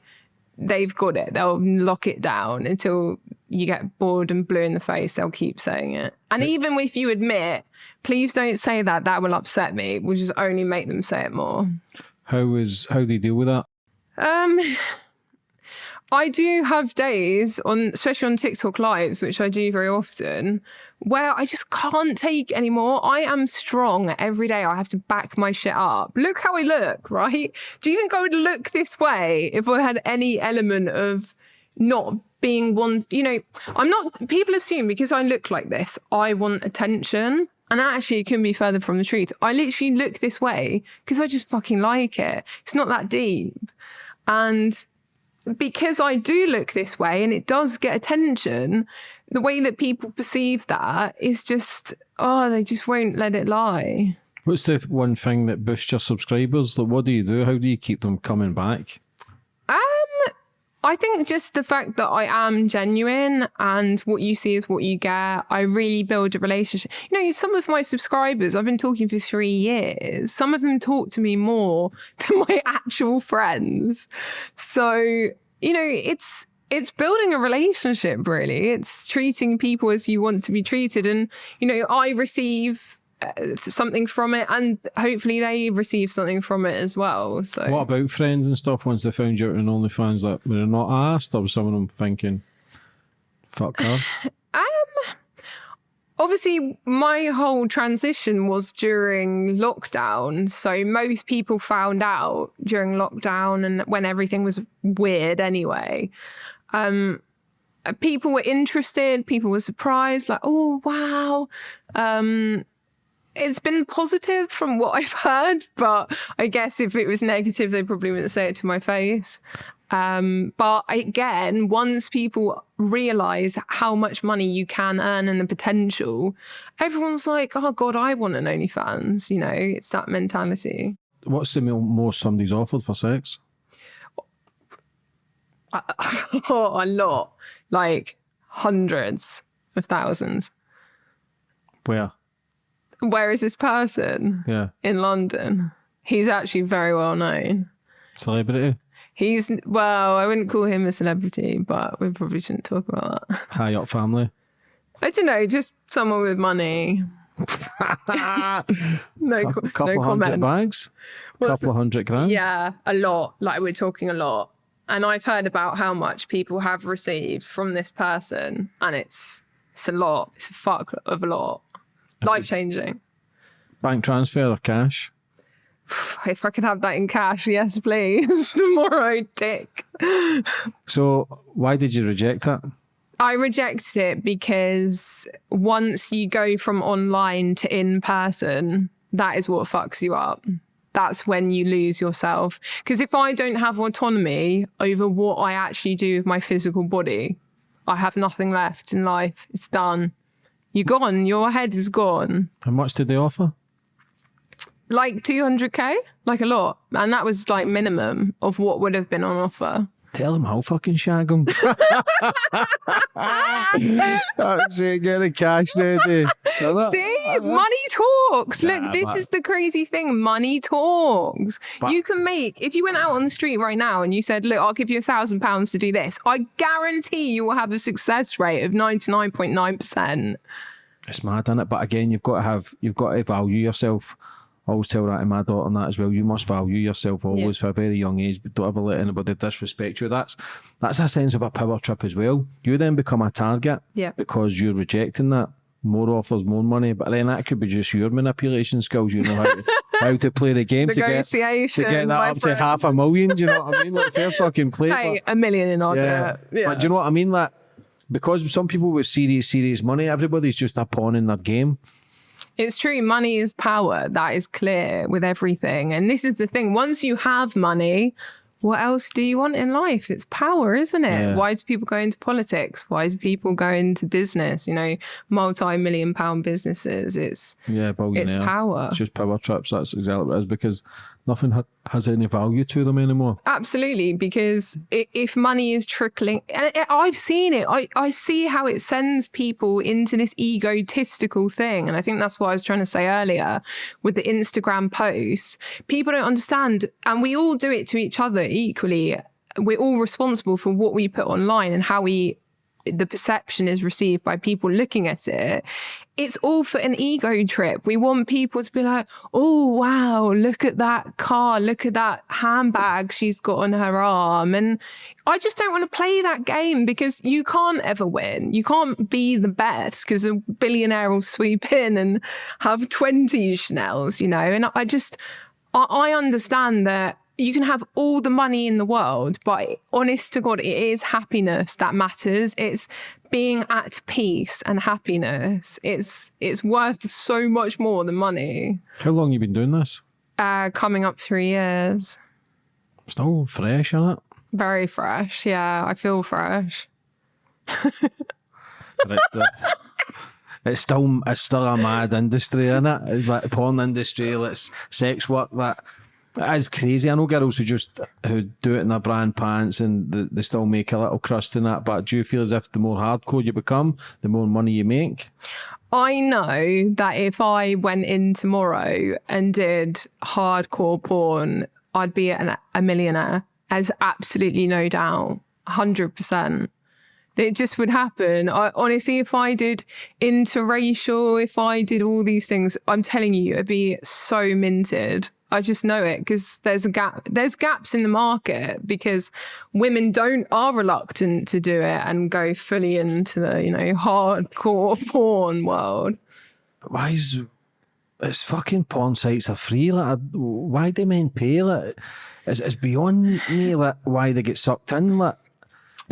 They've got it. They'll lock it down until you get bored and blue in the face. They'll keep saying it. And even if you admit, please don't say that, that will upset me, which is only make them say it more. How do you deal with that? I do have days especially on TikTok lives, which I do very often, where I just can't take anymore. I am strong every day. I have to back my shit up. Look how I look, right? Do you think I would look this way if I had any element of not being one? I'm not, people assume because I look like this, I want attention. And actually, it couldn't be further from the truth. I literally look this way because I just fucking like it. It's not that deep. And because I do look this way and it does get attention, the way that people perceive that is just, they just won't let it lie. What's the one thing that boosts your subscribers? Like, what do you do? How do you keep them coming back? I think just the fact that I am genuine and what you see is what you get. I really build a relationship. Some of my subscribers, I've been talking for 3 years. Some of them talk to me more than my actual friends. So, it's building a relationship, really. It's treating people as you want to be treated. And, I receive something from it and hopefully they receive something from it as well. So what about friends and stuff once they found you out on OnlyFans? Like, were they not asked, or was some of them thinking, fuck her? Obviously my whole transition was during lockdown, so most people found out during lockdown and when everything was weird anyway. People were interested, people were surprised, like, oh wow. It's been positive from what I've heard, but I guess if it was negative, they probably wouldn't say it to my face. But again, once people realize how much money you can earn and the potential, everyone's like, oh God, I want an OnlyFans. It's that mentality. What's the most somebody's offered for sex? A lot, like hundreds of thousands. Where is this person? Yeah. In London. He's actually very well known. Celebrity? I wouldn't call him a celebrity, but we probably shouldn't talk about that. High up family? I don't know, just someone with money. No couple comment. 100 bags? Couple of 100 grand? Yeah, a lot. Like, we're talking a lot. And I've heard about how much people have received from this person, and it's a lot. It's a fuck of a lot. Life-changing. Bank transfer or cash? If I could have that in cash, yes, please. Tomorrow, dick. So why did you reject it? I rejected it because once you go from online to in person, that is what fucks you up. That's when you lose yourself. Because if I don't have autonomy over what I actually do with my physical body, I have nothing left in life. It's done. You're gone. Your head is gone. How much did they offer? Like 200k, like a lot. And that was like minimum of what would have been on offer. Tell them I'll fucking shag them. That's it, get the cash ready. See, money talks. Look, this is the crazy thing. Money talks. You can make, if you went out on the street right now and you said, look, I'll give you £1,000 to do this, I guarantee you will have a success rate of 99.9%. It's mad, isn't it? But again, you've got to value yourself. I always tell that to my daughter and that as well. You must value yourself always for a very young age, but don't ever let anybody disrespect you. That's a sense of a power trip as well. You then become a target because you're rejecting that. more offers, more money. But then that could be just your manipulation skills. You know how to play the game to get that up to $500,000. Do you know what I mean? Like, fair fucking play. Hey, $1 million in order. Yeah. But do you know what I mean? Like, because some people with serious money, everybody's just a pawn in their game. It's true. Money is power. That is clear with everything. And this is the thing. Once you have money, what else do you want in life? It's power, isn't it? Yeah. Why do people go into politics? Why do people go into business? You know, multi-million-pound businesses. It's power. It's just power trips. That's exactly what it is, because nothing has any value to them anymore. Absolutely, because if money is trickling, and I've seen it, I see how it sends people into this egotistical thing. And I think that's what I was trying to say earlier with the Instagram posts. People don't understand, and we all do it to each other equally. We're all responsible for what we put online and how the perception is received by people looking at it. It's all for an ego trip. We want people to be like, oh, wow, look at that car. Look at that handbag she's got on her arm. And I just don't want to play that game, because you can't ever win. You can't be the best because a billionaire will sweep in and have 20 Chanels, you know. And I understand that you can have all the money in the world, but honest to God, it is happiness that matters. It's being at peace and happiness. It's worth so much more than money. How long have you been doing this? Coming up 3 years. Still fresh, isn't it? Very fresh, yeah. I feel fresh. It's still a mad industry, isn't it? It's like the porn industry, it's sex work, that is crazy. I know girls who do it in their brand pants and they still make a little crust in that, but do you feel as if the more hardcore you become, the more money you make? I know that if I went in tomorrow and did hardcore porn, I'd be a millionaire. There's absolutely no doubt. 100%. It just would happen. Honestly, if I did interracial, if I did all these things, I'm telling you, it'd be so minted. I just know it, because there's a gap. There's gaps in the market because women are reluctant to do it and go fully into the, hardcore porn world. Why it's fucking porn sites are free? Like, why do men pay? Like, it's beyond me. Like, why they get sucked in? Like,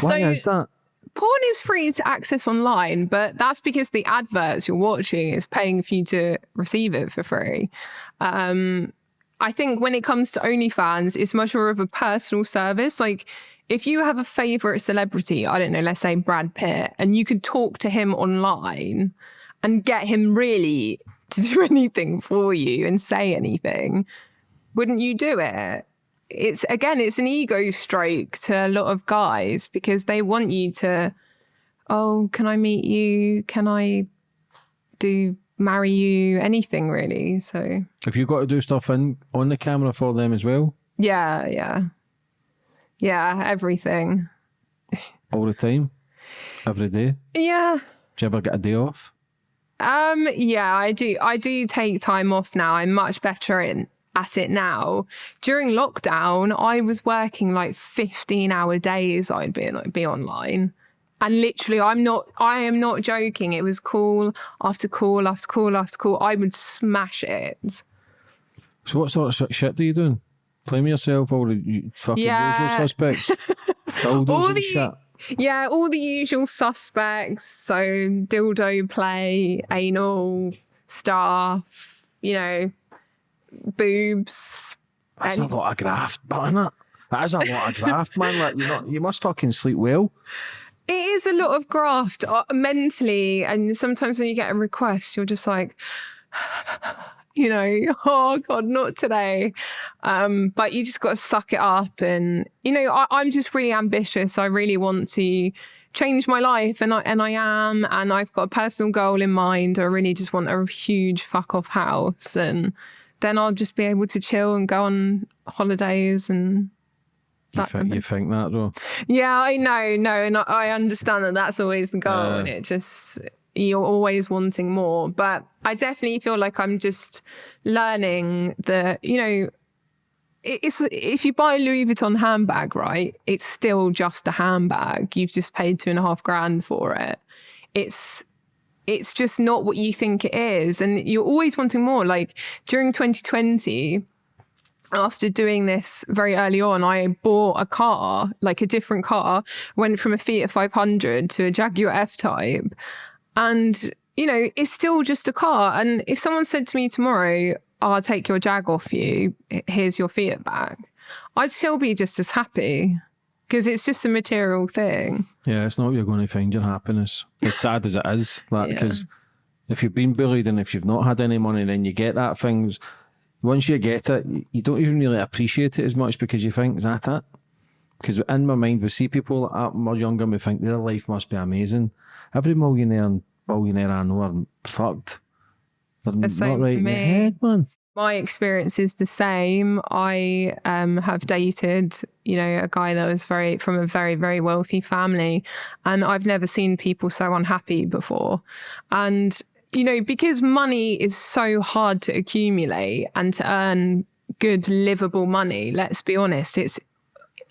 why is that? Porn is free to access online, but that's because the adverts you're watching is paying for you to receive it for free. I think when it comes to OnlyFans, it's much more of a personal service. Like, if you have a favorite celebrity, I don't know, let's say Brad Pitt, and you could talk to him online and get him really to do anything for you and say anything, wouldn't you do it? It's an ego stroke to a lot of guys, because they want you to, oh, can I meet you? Can I marry you? Anything really. So have you got to do stuff on the camera for them as well? Yeah, everything. All the time? Every day? Yeah. Do you ever get a day off? Yeah, I do take time off now. I'm much better at it now. During lockdown, I was working like 15-hour days. I'd be online. And literally, I am not joking. It was call after call after call after call. I would smash it. So what sort of shit are you doing? Claim yourself, all the fucking usual suspects? Dildos and shit? Yeah, all the usual suspects. So dildo play, anal stuff, boobs. That's a lot of graft, isn't it? That is a lot of graft, man. Like, you must fucking sleep well. It is a lot of graft mentally, and sometimes when you get a request, you're just like, oh God, not today. But you just got to suck it up, and I'm just really ambitious. I really want to change my life, and I am, and I've got a personal goal in mind. I really just want a huge fuck off house, and then I'll just be able to chill and go on holidays and. You think that though? Yeah, I know, no, and I understand that that's always the goal, and it just, you're always wanting more. But I definitely feel like I'm just learning that, it's, if you buy a Louis Vuitton handbag, right, it's still just a handbag. You've just paid $2,500 for it. It's it's just not what you think it is. And you're always wanting more. Like during 2020, after doing this very early on, I bought a car, like a different car, went from a Fiat 500 to a Jaguar F-Type. And, you know, it's still just a car. And if someone said to me tomorrow, I'll take your Jag off you, here's your Fiat back, I'd still be just as happy because it's just a material thing. Yeah, it's not where you're going to find your happiness. As sad as it is, because if you've been bullied and if you've not had any money, then you get that thing. Once you get it, you don't even really appreciate it as much because you think, is that it? Because in my mind, we see people that are more younger and we think their life must be amazing. Every millionaire and billionaire I know are fucked. They're not right in the head, man. My experience is the same. I have dated, you know, a guy that was from a very, very wealthy family, and I've never seen people so unhappy before. And, you know, because money is so hard to accumulate and to earn good, livable money, let's be honest, it's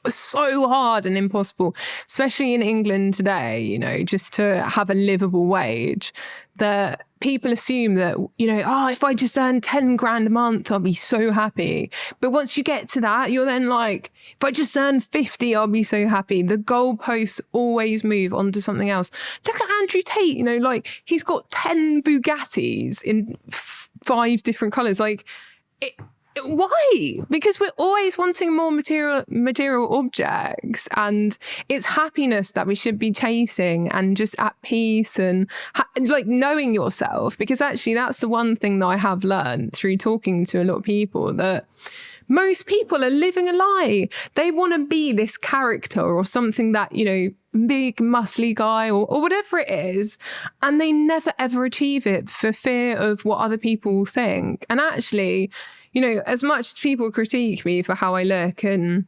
so hard and impossible, especially in England today, you know, just to have a livable wage, that people assume that, you know, oh, if I just earn 10 grand a month, I'll be so happy. But once you get to that, you're then like, if I just earn 50, I'll be so happy. The goalposts always move on to something else. Look at Andrew Tate, you know, like he's got 10 Bugattis in 5 different colours. Like, why? Because we're always wanting more material objects, and it's happiness that we should be chasing, and just at peace and like knowing yourself. Because actually that's the one thing that I have learned through talking to a lot of people, that most people are living a lie. They want to be this character or something that, you know, big muscly guy or whatever it is, and they never ever achieve it for fear of what other people will think. And actually, you know, as much as people critique me for how I look, and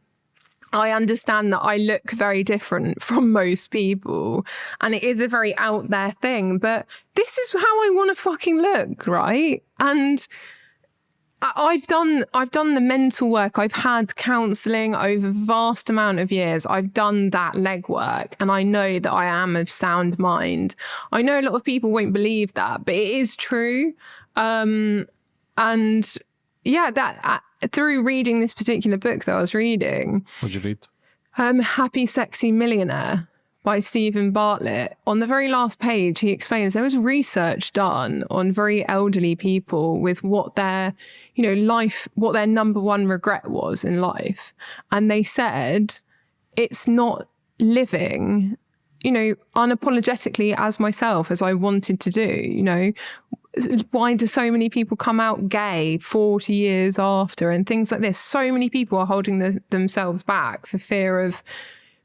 I understand that I look very different from most people, and it is a very out there thing, but this is how I want to fucking look, right? And I've done the mental work. I've had counselling over a vast amount of years. I've done that legwork, and I know that I am of sound mind. I know a lot of people won't believe that, but it is true. And yeah, that through reading this particular book that I was reading. What'd you read? Happy Sexy Millionaire by Stephen Bartlett. On the very last page, he explains there was research done on very elderly people with what their, you know, what their number one regret was in life. And they said, it's not living, you know, unapologetically as myself, as I wanted to do, you know. Why do so many people come out gay 40 years after and things like this? So many people are holding themselves back for fear of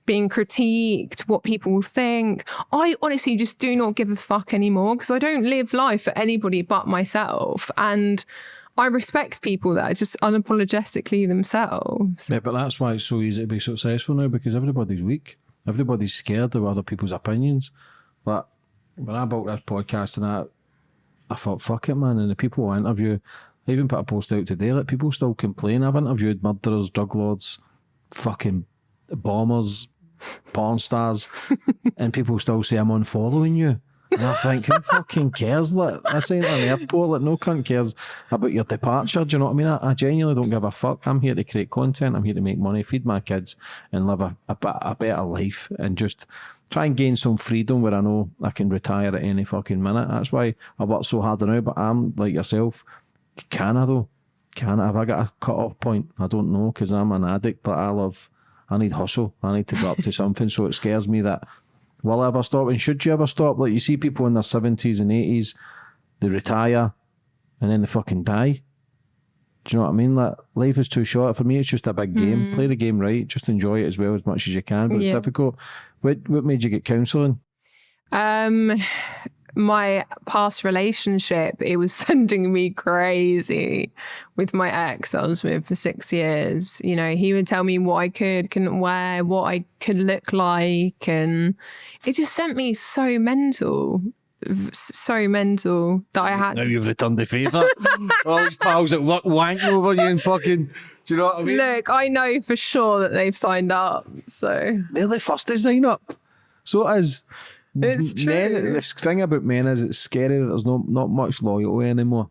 being critiqued, what people will think. I honestly just do not give a fuck anymore, because I don't live life for anybody but myself. And I respect people that are just unapologetically themselves. Yeah, but that's why it's so easy to be successful now, because everybody's weak. Everybody's scared of other people's opinions. But when I bought this podcast and I thought, fuck it, man. And the people I interview, I even put a post out today, like, people still complain. I've interviewed murderers, drug lords, fucking bombers, porn stars, and people still say I'm unfollowing you. And I think, who fucking cares? Like, this ain't an airport. Like, no cunt cares about your departure. Do you know what I mean? I genuinely don't give a fuck. I'm here to create content. I'm here to make money, feed my kids, and live a better life, and just try and gain some freedom where I know I can retire at any fucking minute. That's why I work so hard now. But I'm like yourself. Can I though? Have I got a cut-off point? I don't know, because I'm an addict, but I need hustle. I need to get up to something. So it scares me that, will I ever stop? And should you ever stop? Like, you see people in their 70s and 80s, they retire and then they fucking die. Do you know what I mean? Like, life is too short. For me, it's just a big game. Play the game right. Just enjoy it as well, as much as you can. But it's difficult. What made you get counselling? My past relationship, it was sending me crazy with my ex I was with for 6 years. You know, he would tell me what I couldn't wear, what I could look like, and it just sent me so mental that I had. Now you've returned the favour. All these pals at work wank over you and fucking. Do you know what I mean? Look, I know for sure that they've signed up. So they're the first to sign up. So it is. It's true. Men, the thing about men is it's scary that there's not much loyalty anymore.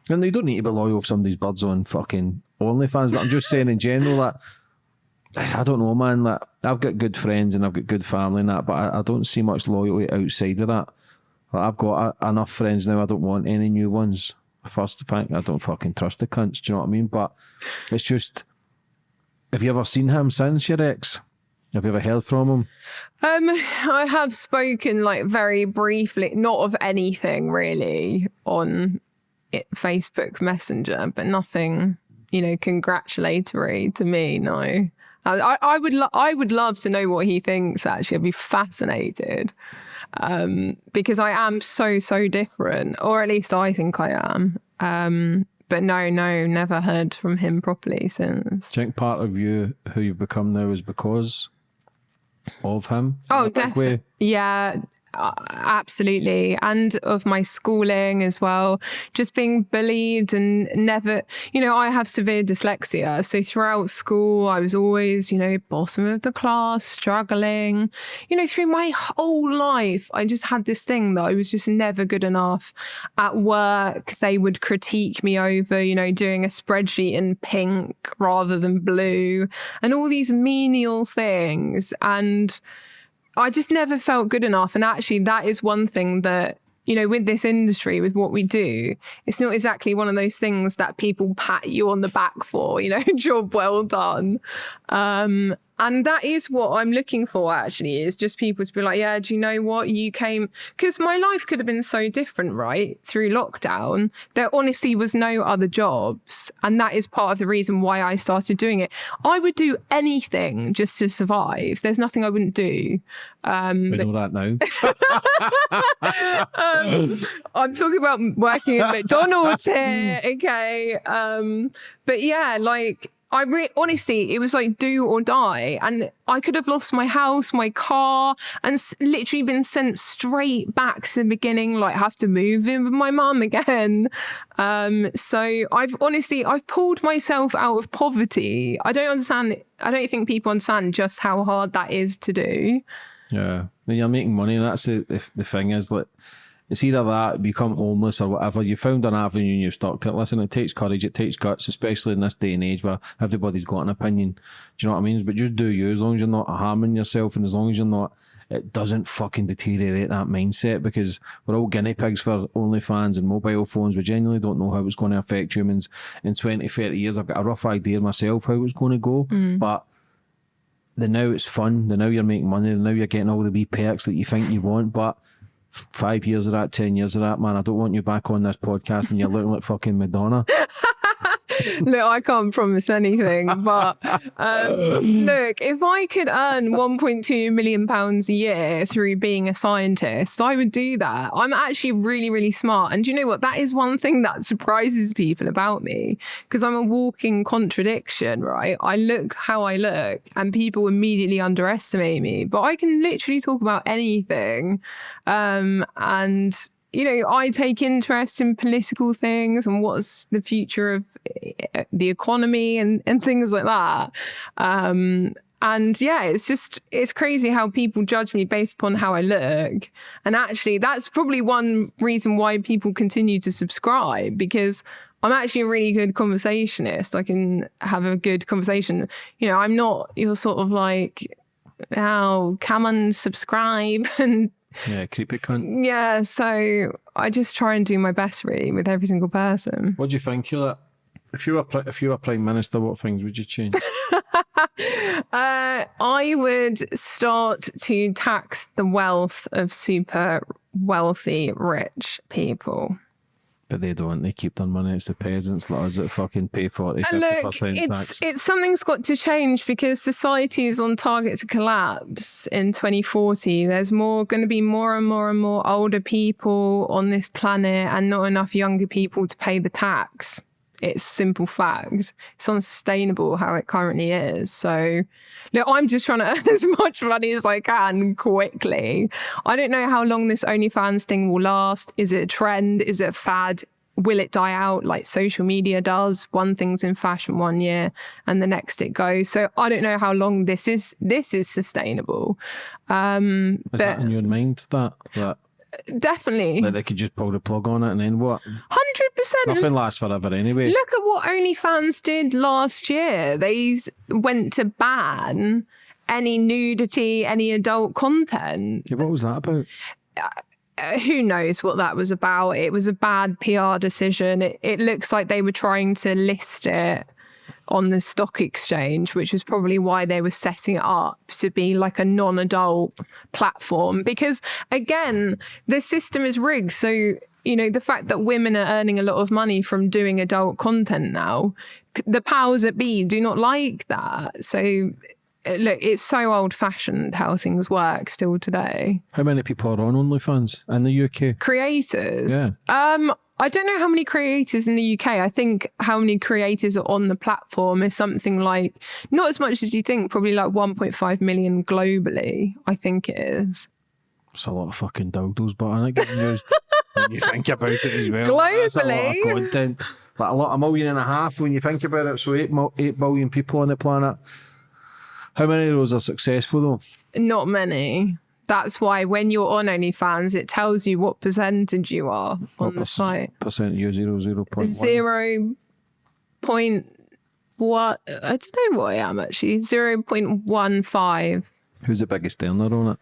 And you don't need to be loyal if somebody's birds on fucking OnlyFans, but I'm just saying in general that, I don't know, man, that I've got good friends and I've got good family and that, but I don't see much loyalty outside of that. Like, I've got enough friends now, I don't want any new ones. First thing, I don't fucking trust the cunts, do you know what I mean? But it's just, have you ever seen him since your ex? Have you ever heard from him? I have spoken like very briefly, not of anything really, on Facebook Messenger, but nothing, congratulatory to me. No, I would love to know what he thinks. Actually, I'd be fascinated, because I am so different, or at least I think I am. But no, never heard from him properly since. Do you think part of you, who you've become now, is because of him? Oh, definitely. Yeah, absolutely. And of my schooling as well. Just being bullied and never, I have severe dyslexia. So throughout school, I was always, bottom of the class, struggling. Through my whole life, I just had this thing that I was just never good enough. At work, they would critique me over, doing a spreadsheet in pink rather than blue, and all these menial things. And I just never felt good enough. And actually, that is one thing that, with this industry, with what we do, it's not exactly one of those things that people pat you on the back for, job well done. And that is what I'm looking for, actually, is just people to be like, yeah, do you know what? You came, because my life could have been so different, right? Through lockdown, there honestly was no other jobs. And that is part of the reason why I started doing it. I would do anything just to survive. There's nothing I wouldn't do. We know that now. I'm talking about working at McDonald's here, okay? But yeah, like, honestly, it was like do or die. And I could have lost my house, my car, and literally been sent straight back to the beginning, like have to move in with my mum again. So I've pulled myself out of poverty. I don't think people understand just how hard that is to do. Yeah. You're making money, and that's the thing is, like, it's either that, become homeless or whatever. You found an avenue and you've stuck to it. Listen, it takes courage, it takes guts, especially in this day and age where everybody's got an opinion. Do you know what I mean? But just do you, as long as you're not harming yourself and as long as you're not, it doesn't fucking deteriorate that mindset, because we're all guinea pigs for OnlyFans and mobile phones. We genuinely don't know how it's going to affect humans in 20, 30 years. I've got a rough idea myself how it's going to go, but the now it's fun, the now you're making money, the now you're getting all the wee perks that you think you want, but 5 years of that, 10 years of that, man, I don't want you back on this podcast and you're looking like fucking Madonna. Look, I can't promise anything, but look, if I could earn £1.2 million a year through being a scientist, I would do that. I'm actually really, really smart. And do you know what? That is one thing that surprises people about me, because I'm a walking contradiction, right? I look how I look and people immediately underestimate me, but I can literally talk about anything. And I take interest in political things and what's the future of the economy and things like that. And yeah, it's crazy how people judge me based upon how I look. And actually, that's probably one reason why people continue to subscribe, because I'm actually a really good conversationist. I can have a good conversation. I'm not your sort of like, oh, come and subscribe and yeah, creepy cunt. Yeah, so I just try and do my best really with every single person. What do you think of that? If you were Prime Minister, what things would you change? I would start to tax the wealth of super wealthy, rich people. But they don't. They keep their money. It's the peasants like us that fucking pay 40-50% tax. It's something's got to change, because society is on target to collapse in 2040. There's going to be more and more older people on this planet and not enough younger people to pay the tax. It's simple fact. It's unsustainable how it currently is. So look, I'm just trying to earn as much money as I can quickly. I don't know how long this OnlyFans thing will last. Is it a trend? Is it a fad? will it die out like social media does? One thing's in fashion one year and the next it goes. So I don't know how long this is sustainable. Is that in your mind, that definitely. that they could just pull the plug on it and then what? 100%. Nothing lasts forever anyway. Look at what OnlyFans did last year. They went to ban any nudity, any adult content. Yeah, what was that about? Who knows what that was about? It was a bad PR decision. It looks like they were trying to list it on the stock exchange, which was probably why they were setting it up to be like a non-adult platform. Because again, the system is rigged. So, you know, the fact that women are earning a lot of money from doing adult content now, the powers that be do not like that. So look, it's so old-fashioned how things work still today. How many people are on OnlyFans in the UK? Creators? Yeah. I don't know how many creators in the UK. I think how many creators are on the platform is something like, not as much as you think, probably like 1.5 million globally, I think it is. It's a lot of fucking dildos, but I think getting used when you think about it as well. Globally? That's a lot of content. Like a million and a half when you think about it. So 8 billion people on the planet. How many of those are successful though? Not many. That's why when you're on OnlyFans, it tells you what percentage you are on the site. Percent you 0.1. 0. What? I don't know what I am actually. 0.15. Who's the biggest earner on it?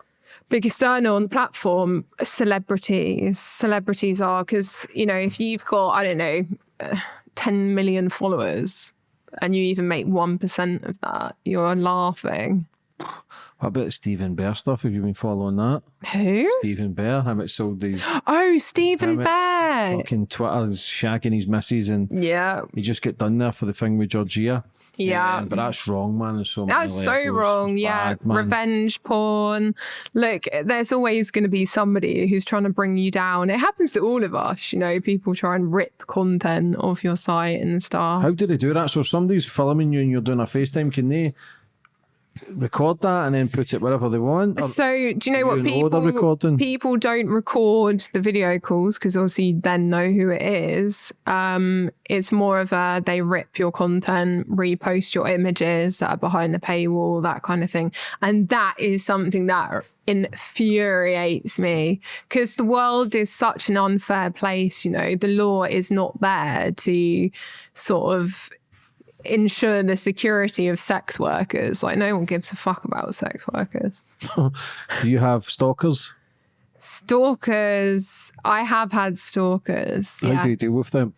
Biggest earner on the platform? Celebrities. Celebrities are, because, you know, if you've got, I don't know, 10 million followers and you even make 1% of that, you're laughing. What about Stephen Bear stuff? Have you been following that? Who? Stephen Bear. How much sold these? Oh, Stephen Bear. Fucking Twitter's shagging his missus and yeah, he just got done there for the thing with Georgia. Yeah. But that's wrong, man. There's so many that's so levels. wrong. Yeah. Bad, man. Revenge porn. Look, there's always going to be somebody who's trying to bring you down. It happens to all of us, you know, people try and rip content off your site and stuff. How do they do that? So if somebody's filming you and you're doing a FaceTime, can they record that and then put it wherever they want? So do you know what people don't record the video calls because obviously you then know who it is. It's more of a they rip your content, repost your images that are behind the paywall, that kind of thing. And that is something that infuriates me because the world is such an unfair place. You know, the law is not there to sort of ensure the security of sex workers. Like, no one gives a fuck about sex workers. Do you have stalkers? Stalkers. I have had stalkers. How do you deal with them?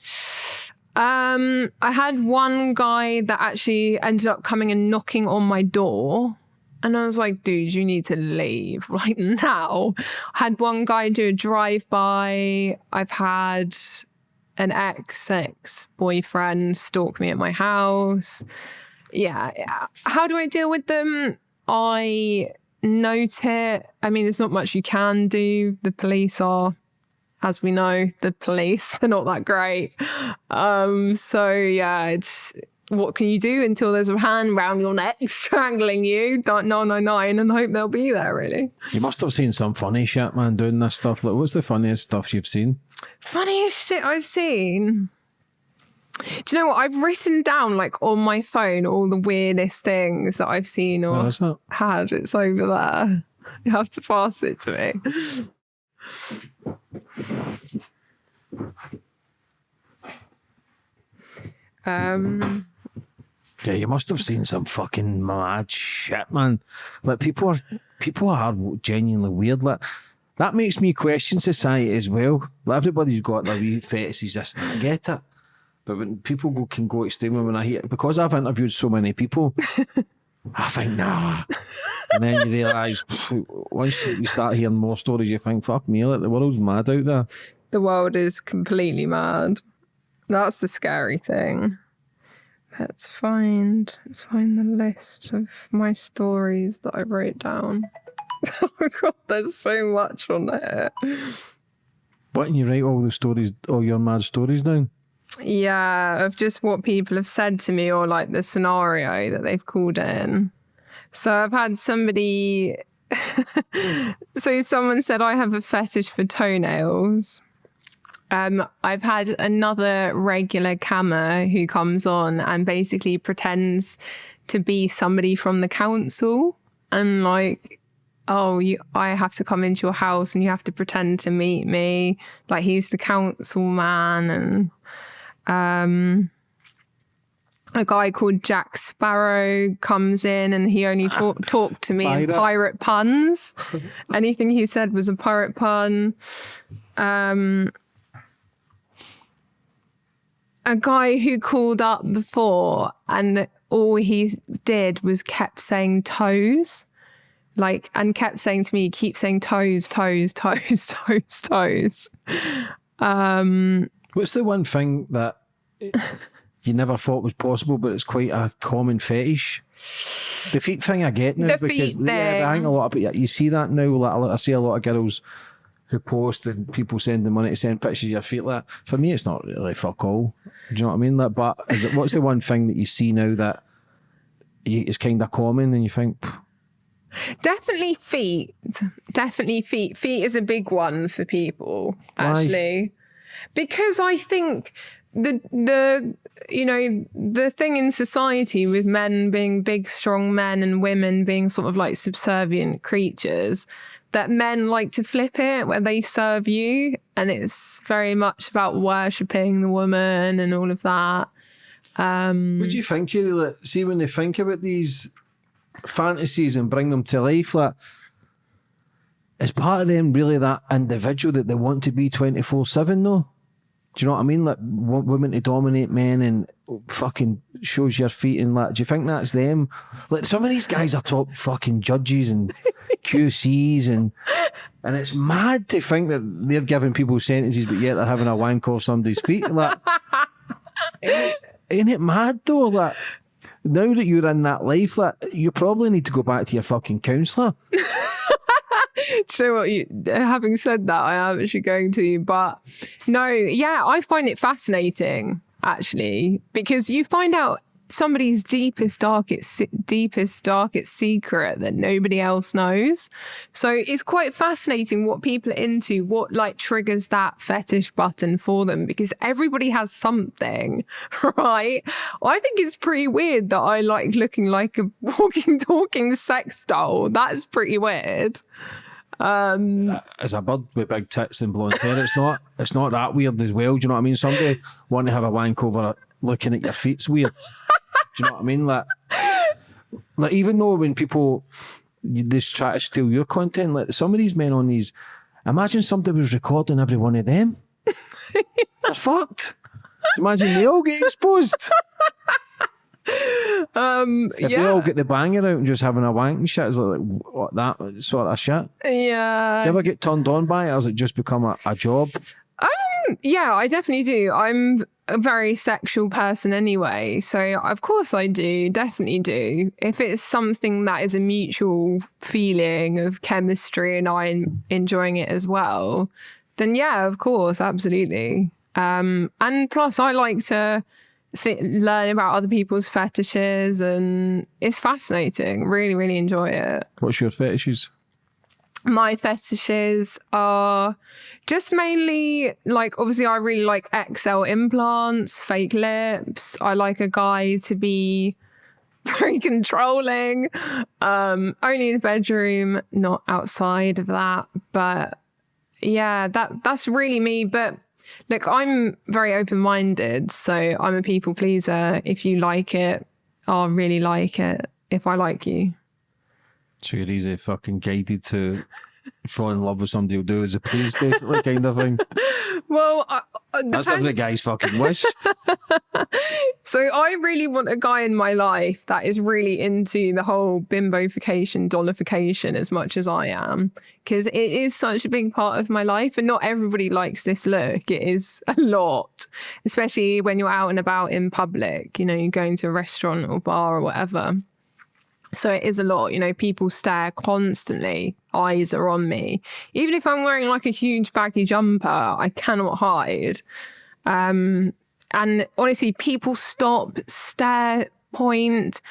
I had one guy that actually ended up coming and knocking on my door. And I was like, dude, you need to leave right now. I had one guy do a drive-by. I've had an ex-boyfriend stalk me at my house. Yeah. How do I deal with them? I note it. I mean, there's not much you can do. The police are, as we know, they're not that great. So yeah, it's what can you do until there's a hand round your neck strangling you? 999 and hope they'll be there, really. You must have seen some funny shit, man, doing this stuff. Like, what's the funniest stuff you've seen? Funniest shit I've seen? Do you know what? I've written down, like, on my phone all the weirdest things that I've seen or had. It's over there. You have to pass it to me. Yeah, you must have seen some fucking mad shit, man. Like, people are genuinely weird. Like, that makes me question society as well. Like, everybody's got their wee fetishes, this and that. I get it. But when people can go extreme, when I hear, because I've interviewed so many people, I think, nah. And then you realise, once you start hearing more stories, you think, fuck me, like, the world's mad out there. The world is completely mad. That's the scary thing. Let's find the list of my stories that I wrote down. Oh God, there's so much on there. What, and you write all the stories, all your mad stories down? Yeah, of just what people have said to me or like the scenario that they've called in. So I've had somebody... So someone said I have a fetish for toenails. I've had another regular cammer who comes on and basically pretends to be somebody from the council and like, oh, I have to come into your house and you have to pretend to meet me. Like he's the council man. And a guy called Jack Sparrow comes in and he only talked to me in pirate puns. Anything he said was a pirate pun. A guy who called up before and all he did was kept saying toes, like, and kept saying to me, keep saying toes, toes, toes, toes, toes. What's the one thing that you never thought was possible, but it's quite a common fetish? The feet thing I get now, the because feet thing. I think a lot of you see that now. Like, I see a lot of girls who post and people send them money to send pictures of your feet. Like, for me, it's not really fuck all. Do you know what I mean? Like, but what's the one thing that you see now that is kind of common and you think? Definitely feet. Definitely feet. Feet is a big one for people, actually. Why? Because I think the thing in society with men being big, strong men and women being sort of like subservient creatures, that men like to flip it where they serve you, and it's very much about worshipping the woman and all of that. What do you think, like, see, when they think about these fantasies and bring them to life, like, is part of them really that individual that they want to be 24/7 though? Do you know what I mean? Like, want women to dominate men and fucking shows your feet and like, do you think that's them? Like, some of these guys are top fucking judges and QCs and it's mad to think that they're giving people sentences but yet they're having a wank off somebody's feet. Like, ain't it mad though? Like, now that you're in that life, like, you probably need to go back to your fucking counsellor. Do you know what? Having said that, I am actually going to. But no, yeah, I find it fascinating, actually, because you find out somebody's deepest, darkest secret that nobody else knows. So it's quite fascinating what people are into, what like triggers that fetish button for them, because everybody has something, right? I think it's pretty weird that I like looking like a walking, talking sex doll. That's pretty weird. As a bird with big tits and blonde hair, it's not that weird as well. Do you know what I mean? Somebody want to have a wank over looking at your feet's weird. Do you know what I mean? Like even though when people they try to steal your content, like some of these men on these, imagine somebody was recording every one of them. They're fucked. Imagine they all get exposed. If they all get the banger out and just having a wank and shit, is like what, that sort of shit? Yeah. Do you ever get turned on by it, or has it just become a job? Yeah, I definitely do. I'm a very sexual person anyway, so of course I do, definitely do. If it's something that is a mutual feeling of chemistry and I'm enjoying it as well, then yeah, of course, absolutely. And plus I like to learn about other people's fetishes, and it's fascinating. Really, really enjoy it. What's your fetishes? My fetishes are just mainly like, obviously I really like XL implants, fake lips. I like a guy to be very controlling, only in the bedroom, not outside of that. But yeah, that's really me. But look, I'm very open-minded, so I'm a people pleaser. If you like it, I'll really like it if I like you. So you're easy fucking guided to fall in love with somebody who'll do as a please, basically, kind of thing. Well, that's every guy's fucking wish. So I really want a guy in my life that is really into the whole bimbofication, dollification as much as I am, because it is such a big part of my life, and not everybody likes this look. It is a lot, especially when you're out and about in public, you know, you're going to a restaurant or bar or whatever. So it is a lot, you know, people stare constantly, eyes are on me. Even if I'm wearing like a huge baggy jumper, I cannot hide. And honestly, people stop, stare, point.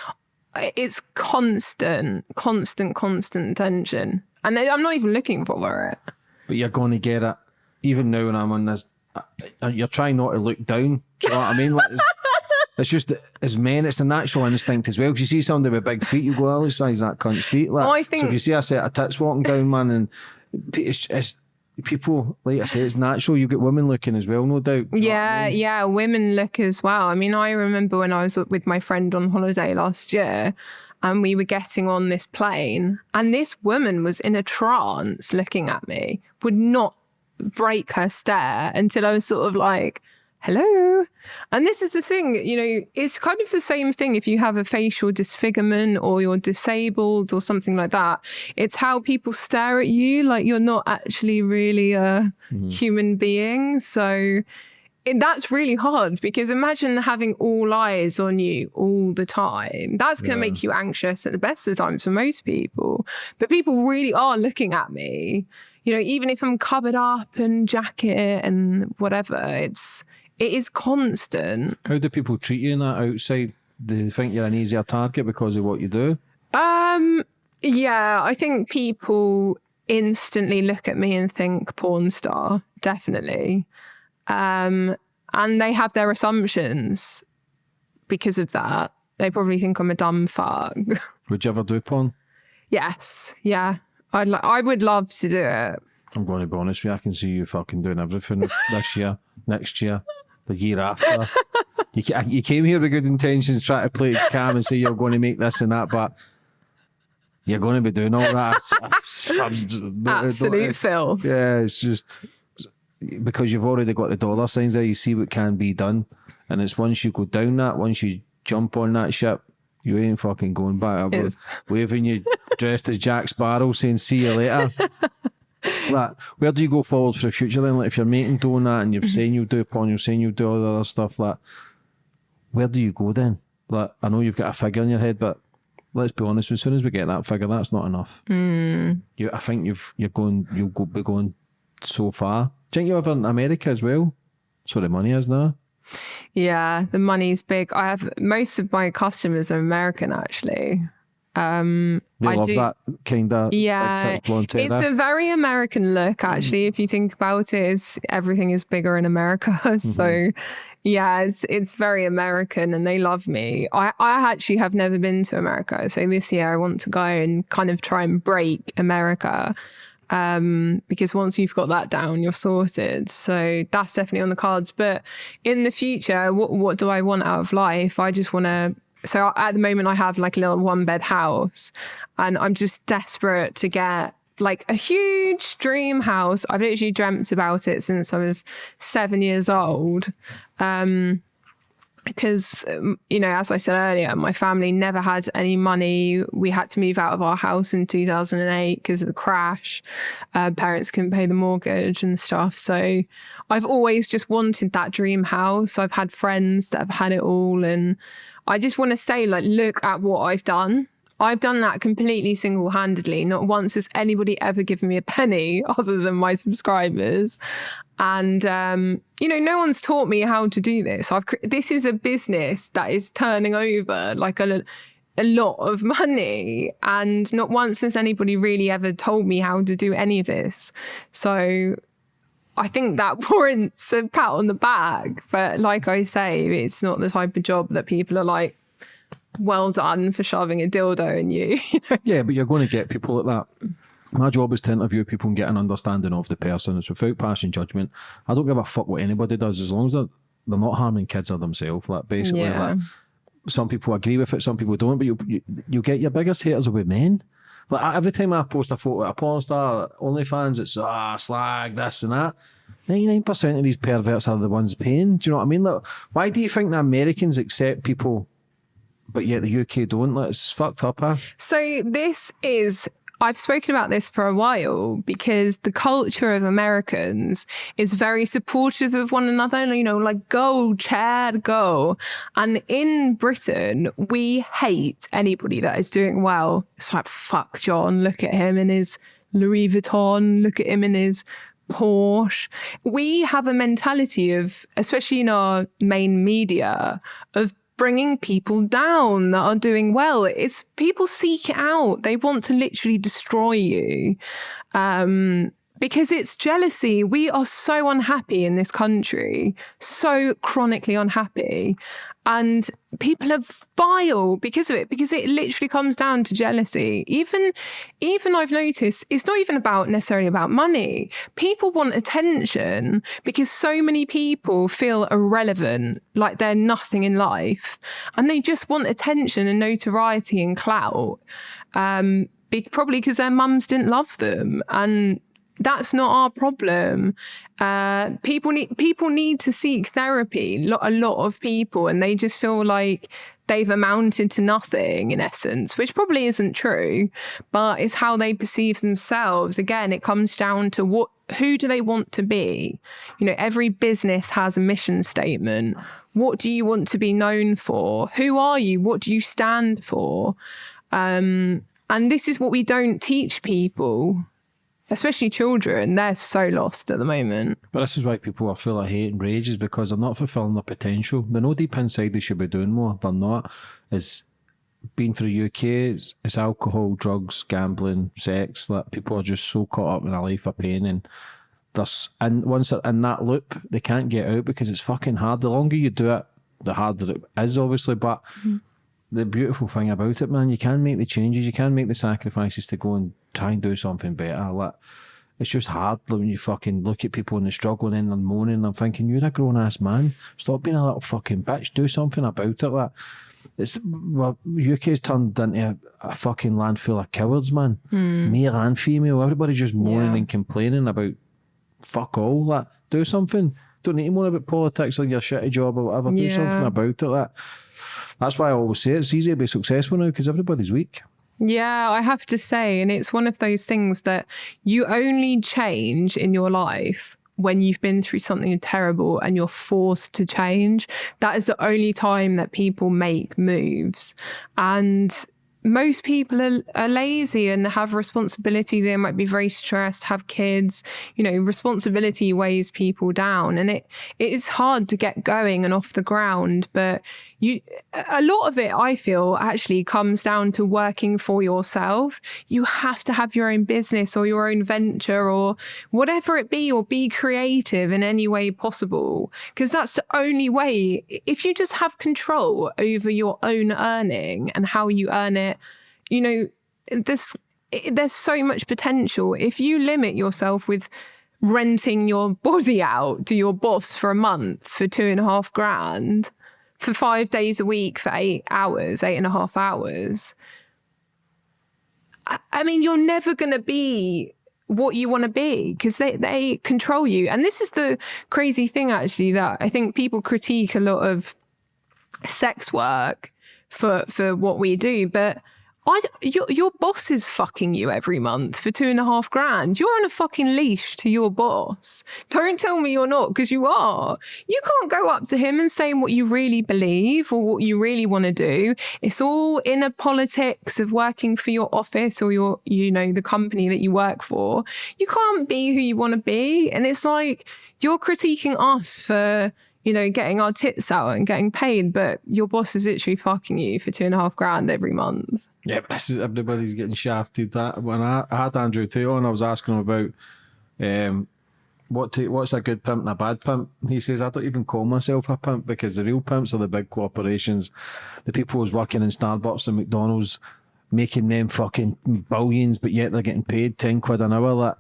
It's constant tension. And I'm not even looking for it. But you're going to get it. Even now when I'm on this you're trying not to look down. Do you know what I mean? Like, it's just, as men, it's a natural instinct as well. Because you see somebody with big feet, you go, oh, this guy's that cunt's feet. Like, I think... So if you see a set of tits walking down, man, and it's people, like I say, it's natural. You get women looking as well, no doubt. Yeah, women look as well. I mean, I remember when I was with my friend on holiday last year, and we were getting on this plane, and this woman was in a trance looking at me, would not break her stare until I was sort of like, hello. And this is the thing, you know, it's kind of the same thing if you have a facial disfigurement or you're disabled or something like that. It's how people stare at you like you're not actually really a human being. So that's really hard, because imagine having all eyes on you all the time. That's going to make you anxious at the best of times for most people. But people really are looking at me, you know, even if I'm covered up and jacket and whatever, it is constant. How do people treat you in that outside? Do they think you're an easier target because of what you do? Yeah, I think people instantly look at me and think porn star, definitely. And they have their assumptions because of that. They probably think I'm a dumb fuck. Would you ever do porn? Yes, yeah. I would love to do it. I'm going to be honest with you, I can see you fucking doing everything this year, next year, the year after. You came here with good intentions, trying to play it calm and say you're going to make this and that, but you're going to be doing all that. Absolute filth. Yeah, it's just because you've already got the dollar signs there, you see what can be done. And it's once you go down that, once you jump on that ship, you ain't fucking going back. Waving you dressed as Jack Sparrow saying, see you later. Like, where do you go forward for the future then? Like, if you're making doing that and you're saying you'll do porn, you're saying you'll do all the other stuff, like, where do you go then? Like, I know you've got a figure in your head, but let's be honest, as soon as we get that figure, that's not enough. I think you'll be going so far. Do you think you're ever in America as well? That's where the money is now. Yeah, the money's big. I have most of my customers are American, actually. They love that kind of it's a very American look, actually. If you think about it, everything is bigger in America. So yeah, it's very American and they love me. I actually have never been to America, so this year I want to go and kind of try and break America, because once you've got that down, you're sorted. So that's definitely on the cards. But in the future, what do I want out of life? I just want to... So at the moment I have like a little 1-bed house, and I'm just desperate to get like a huge dream house. I've literally dreamt about it since I was 7 years old. Because, you know, as I said earlier, my family never had any money. We had to move out of our house in 2008 because of the crash. Parents couldn't pay the mortgage and stuff. So I've always just wanted that dream house. I've had friends that have had it all. And I just want to say, like, look at what I've done. I've done that completely single-handedly. Not once has anybody ever given me a penny other than my subscribers. And, you know, no one's taught me how to do this. This is a business that is turning over like a lot of money. And not once has anybody really ever told me how to do any of this. So I think that warrants a pat on the back. But like I say, it's not the type of job that people are like, well done for shoving a dildo in you. Yeah, but you're going to get people like that. My job is to interview people and get an understanding of the person. It's without passing judgment. I don't give a fuck what anybody does, as long as they're not harming kids or themselves. Like, basically, like, some people agree with it, some people don't, but you get your biggest haters with men. Like, every time I post a photo of a porn star, OnlyFans, it's slag, this and that. 99% of these perverts are the ones paying. Do you know what I mean? Like, why do you think the Americans accept people, but yet the UK don't? Like, it's fucked up, huh? So I've spoken about this for a while, because the culture of Americans is very supportive of one another. You know, like, go, Chad, go. And in Britain, we hate anybody that is doing well. It's like, fuck John, look at him in his Louis Vuitton, look at him in his Porsche. We have a mentality of, especially in our main media, of bringing people down that are doing well. It's people seek it out. They want to literally destroy you. Because it's jealousy. We are so unhappy in this country, so chronically unhappy. And people are vile because of it, because it literally comes down to jealousy. Even I've noticed it's not even necessarily about money. People want attention because so many people feel irrelevant, like they're nothing in life. And they just want attention and notoriety and clout. Probably because their mums didn't love them. And that's not our problem. People need to seek therapy. A lot of people, and they just feel like they've amounted to nothing in essence, which probably isn't true, but it's how they perceive themselves. Again, it comes down to who do they want to be? You know, every business has a mission statement. What do you want to be known for? Who are you? What do you stand for? And this is what we don't teach people. Especially children, they're so lost at the moment. But this is why people are full of hate and rage, is because they're not fulfilling their potential. They know deep inside they should be doing more. They're not. It's been for the UK, it's alcohol, drugs, gambling, sex. That people are just so caught up in a life of pain, and once they're in that loop, they can't get out because it's fucking hard. The longer you do it, the harder it is, obviously. But the beautiful thing about it, man, you can make the changes, you can make the sacrifices to go and try and do something better. Like, it's just hard when you fucking look at people and they're struggling and they're moaning, and I'm thinking, you're a grown ass man, stop being a little fucking bitch, do something about it. Like, UK's turned into a fucking land full of cowards, man. Male and female, everybody's just moaning and complaining about fuck all. Like, do something. Don't need to moan about politics or your shitty job or whatever. Do something about it. Like, that's why I always say it's easy to be successful now, because everybody's weak. Yeah, I have to say, and it's one of those things that you only change in your life when you've been through something terrible and you're forced to change. That is the only time that people make moves. And most people are lazy and have responsibility. They might be very stressed, have kids. You know, responsibility weighs people down, and it is hard to get going and off the ground. But a lot of it, I feel, actually comes down to working for yourself. You have to have your own business or your own venture or whatever it be, or be creative in any way possible, because that's the only way. If you just have control over your own earning and how you earn it, you know, there's so much potential. If you limit yourself with renting your body out to your boss for a month for $2,500 for 5 days a week for 8.5 hours, I mean, you're never going to be what you want to be, because they control you. And this is the crazy thing, actually, that I think people critique a lot of sex work for what we do, but your boss is fucking you every month for $2,500. You're on a fucking leash to your boss. Don't tell me you're not, because you are. You can't go up to him and say what you really believe or what you really want to do. It's all inner politics of working for your office or your, you know, the company that you work for. You can't be who you want to be. And it's like, you're critiquing us for, you know, getting our tits out and getting paid, but your boss is literally fucking you for $2,500 every month. Yeah, but this is, everybody's getting shafted. That when I had Andrew Tate on, I was asking him about what's a good pimp and a bad pimp. He says, I don't even call myself a pimp, because the real pimps are the big corporations, the people who's working in Starbucks and McDonald's, making them fucking billions, but yet they're getting paid 10 quid an hour. Like,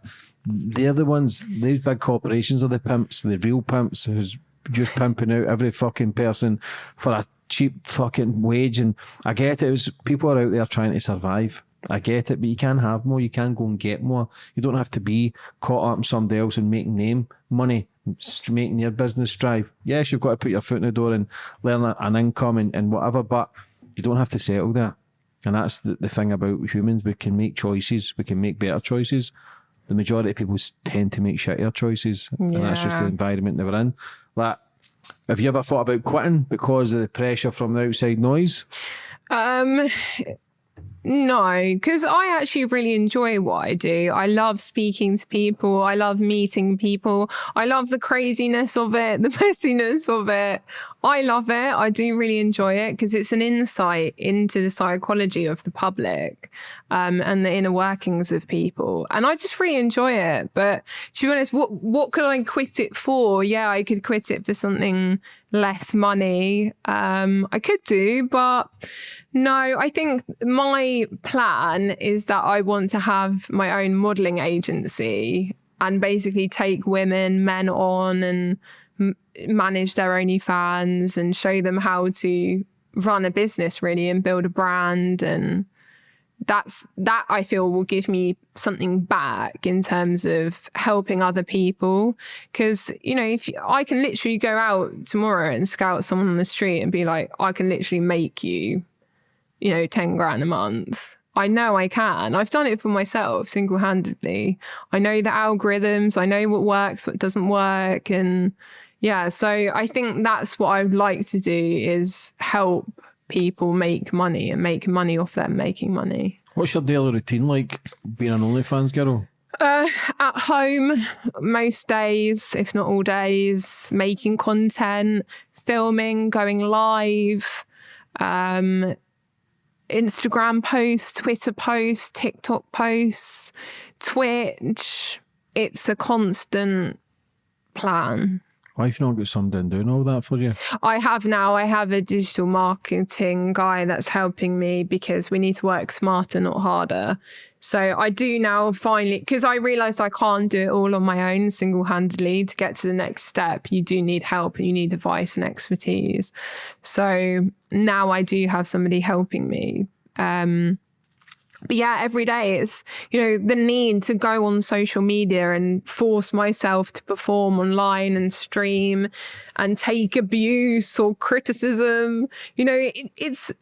they're the ones, these big corporations are the pimps, the real pimps who's just pimping out every fucking person for a cheap fucking wage. And I get it, people are out there trying to survive. I get it, but you can have more, you can go and get more. You don't have to be caught up in somebody else and making them money, making your business strive. Yes, you've got to put your foot in the door and learn an income and whatever, but you don't have to settle there. And that's the thing about humans. We can make choices, we can make better choices. The majority of people tend to make shittier choices, and that's just the environment they were in. Like, have you ever thought about quitting because of the pressure from the outside noise? No, because I actually really enjoy what I do. I love speaking to people. I love meeting people. I love the craziness of it, the messiness of it. I love it. I do really enjoy it because it's an insight into the psychology of the public. and the inner workings of people. And I just really enjoy it. But to be honest, what could I quit it for? Yeah, I could quit it for something less money. I could do, but no, I think my plan is that I want to have my own modelling agency and basically take women, men on and manage their OnlyFans and show them how to run a business really and build a brand. And that I feel will give me something back in terms of helping other people. Because, you know, I can literally go out tomorrow and scout someone on the street and be like, I can literally make you, you know, 10 grand a month. I know I can. I've done it for myself single-handedly. I know the algorithms. I know what works, what doesn't work. And yeah, so I think that's what I'd like to do, is help people make money and make money off them making money. What's your daily routine like being an OnlyFans girl? At home, most days, if not all days, making content, filming, going live, Instagram posts, Twitter posts, TikTok posts, Twitch. It's a constant plan. Why have you not got someone doing all that for you? I have now. I have a digital marketing guy that's helping me, because we need to work smarter, not harder. So I do now finally, because I realised I can't do it all on my own single-handedly. To get to the next step, you do need help and you need advice and expertise. So now I do have somebody helping me. But yeah, every day it's, you know, the need to go on social media and force myself to perform online and stream and take abuse or criticism. You know, it's,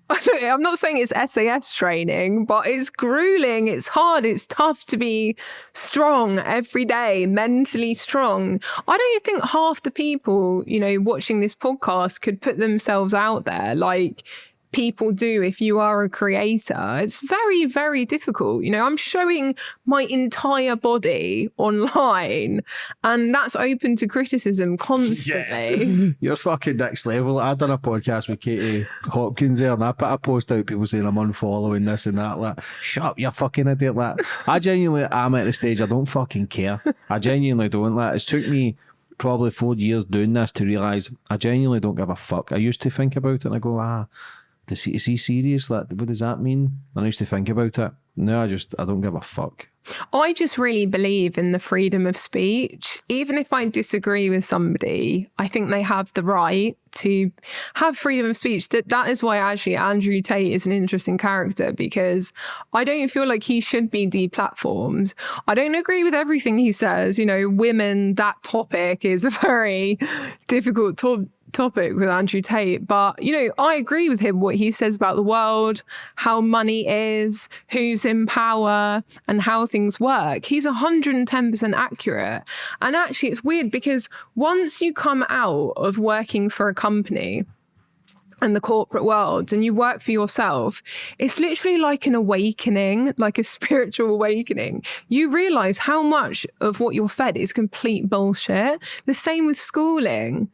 I'm not saying it's SAS training, but it's grueling. It's hard. It's tough to be strong every day, mentally strong. I don't think half the people, you know, watching this podcast could put themselves out there like people do if you are a creator. It's very, very difficult. You know, I'm showing my entire body online, and that's open to criticism constantly. Yeah. You're fucking next level. I done a podcast with Katie Hopkins there, and I put a post out, people saying I'm unfollowing this and that. Like, shut up, you fucking idiot. Like, I genuinely am at the stage, I don't fucking care. I genuinely don't. Like, it's took me probably 4 years doing this to realise I genuinely don't give a fuck. I used to think about it and I go, is he serious? Like, what does that mean? And I used to think about it. No, I don't give a fuck. I just really believe in the freedom of speech. Even if I disagree with somebody, I think they have the right to have freedom of speech. That is why actually Andrew Tate is an interesting character, because I don't feel like he should be deplatformed. I don't agree with everything he says. You know, women, that topic is a very difficult topic with Andrew Tate, but you know, I agree with him, what he says about the world, how money is, who's in power, and how things work. He's 110% accurate. And actually it's weird, because once you come out of working for a company and the corporate world and you work for yourself, it's literally like an awakening, like a spiritual awakening. You realize how much of what you're fed is complete bullshit. The same with schooling.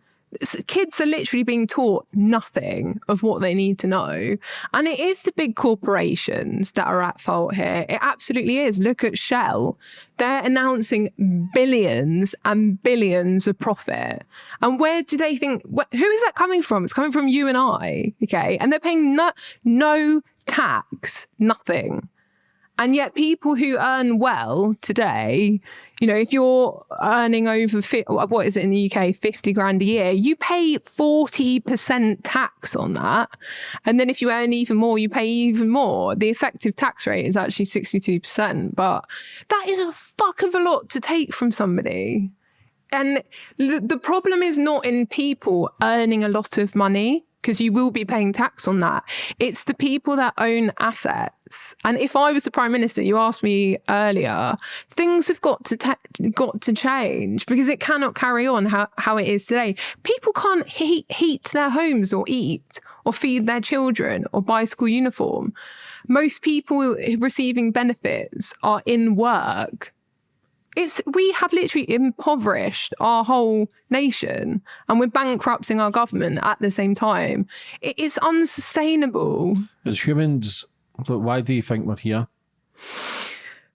Kids are literally being taught nothing of what they need to know. And it is the big corporations that are at fault here. It absolutely is. Look at Shell. They're announcing billions and billions of profit. And where do they think, who is that coming from? It's coming from you and I, okay? And they're paying no tax, nothing. And yet people who earn well today, you know, if you're earning over, what is it in the UK, 50 grand a year, you pay 40% tax on that. And then if you earn even more, you pay even more. The effective tax rate is actually 62%. But that is a fuck of a lot to take from somebody. And the problem is not in people earning a lot of money, because you will be paying tax on that. It's the people that own assets. And if I was the Prime Minister, you asked me earlier, things have got to change, because it cannot carry on how it is today. People can't heat their homes or eat or feed their children or buy school uniform. Most people receiving benefits are in work. We have literally impoverished our whole nation, and we're bankrupting our government at the same time. It is unsustainable. As humans, Look, why do you think we're here?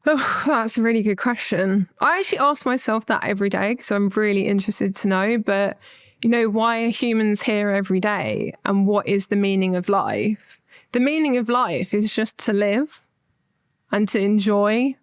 Oh, that's a really good question. I actually ask myself that every day because I'm really interested to know. But, you know, why are humans here every day? And what is the meaning of life? The meaning of life is just to live and to enjoy.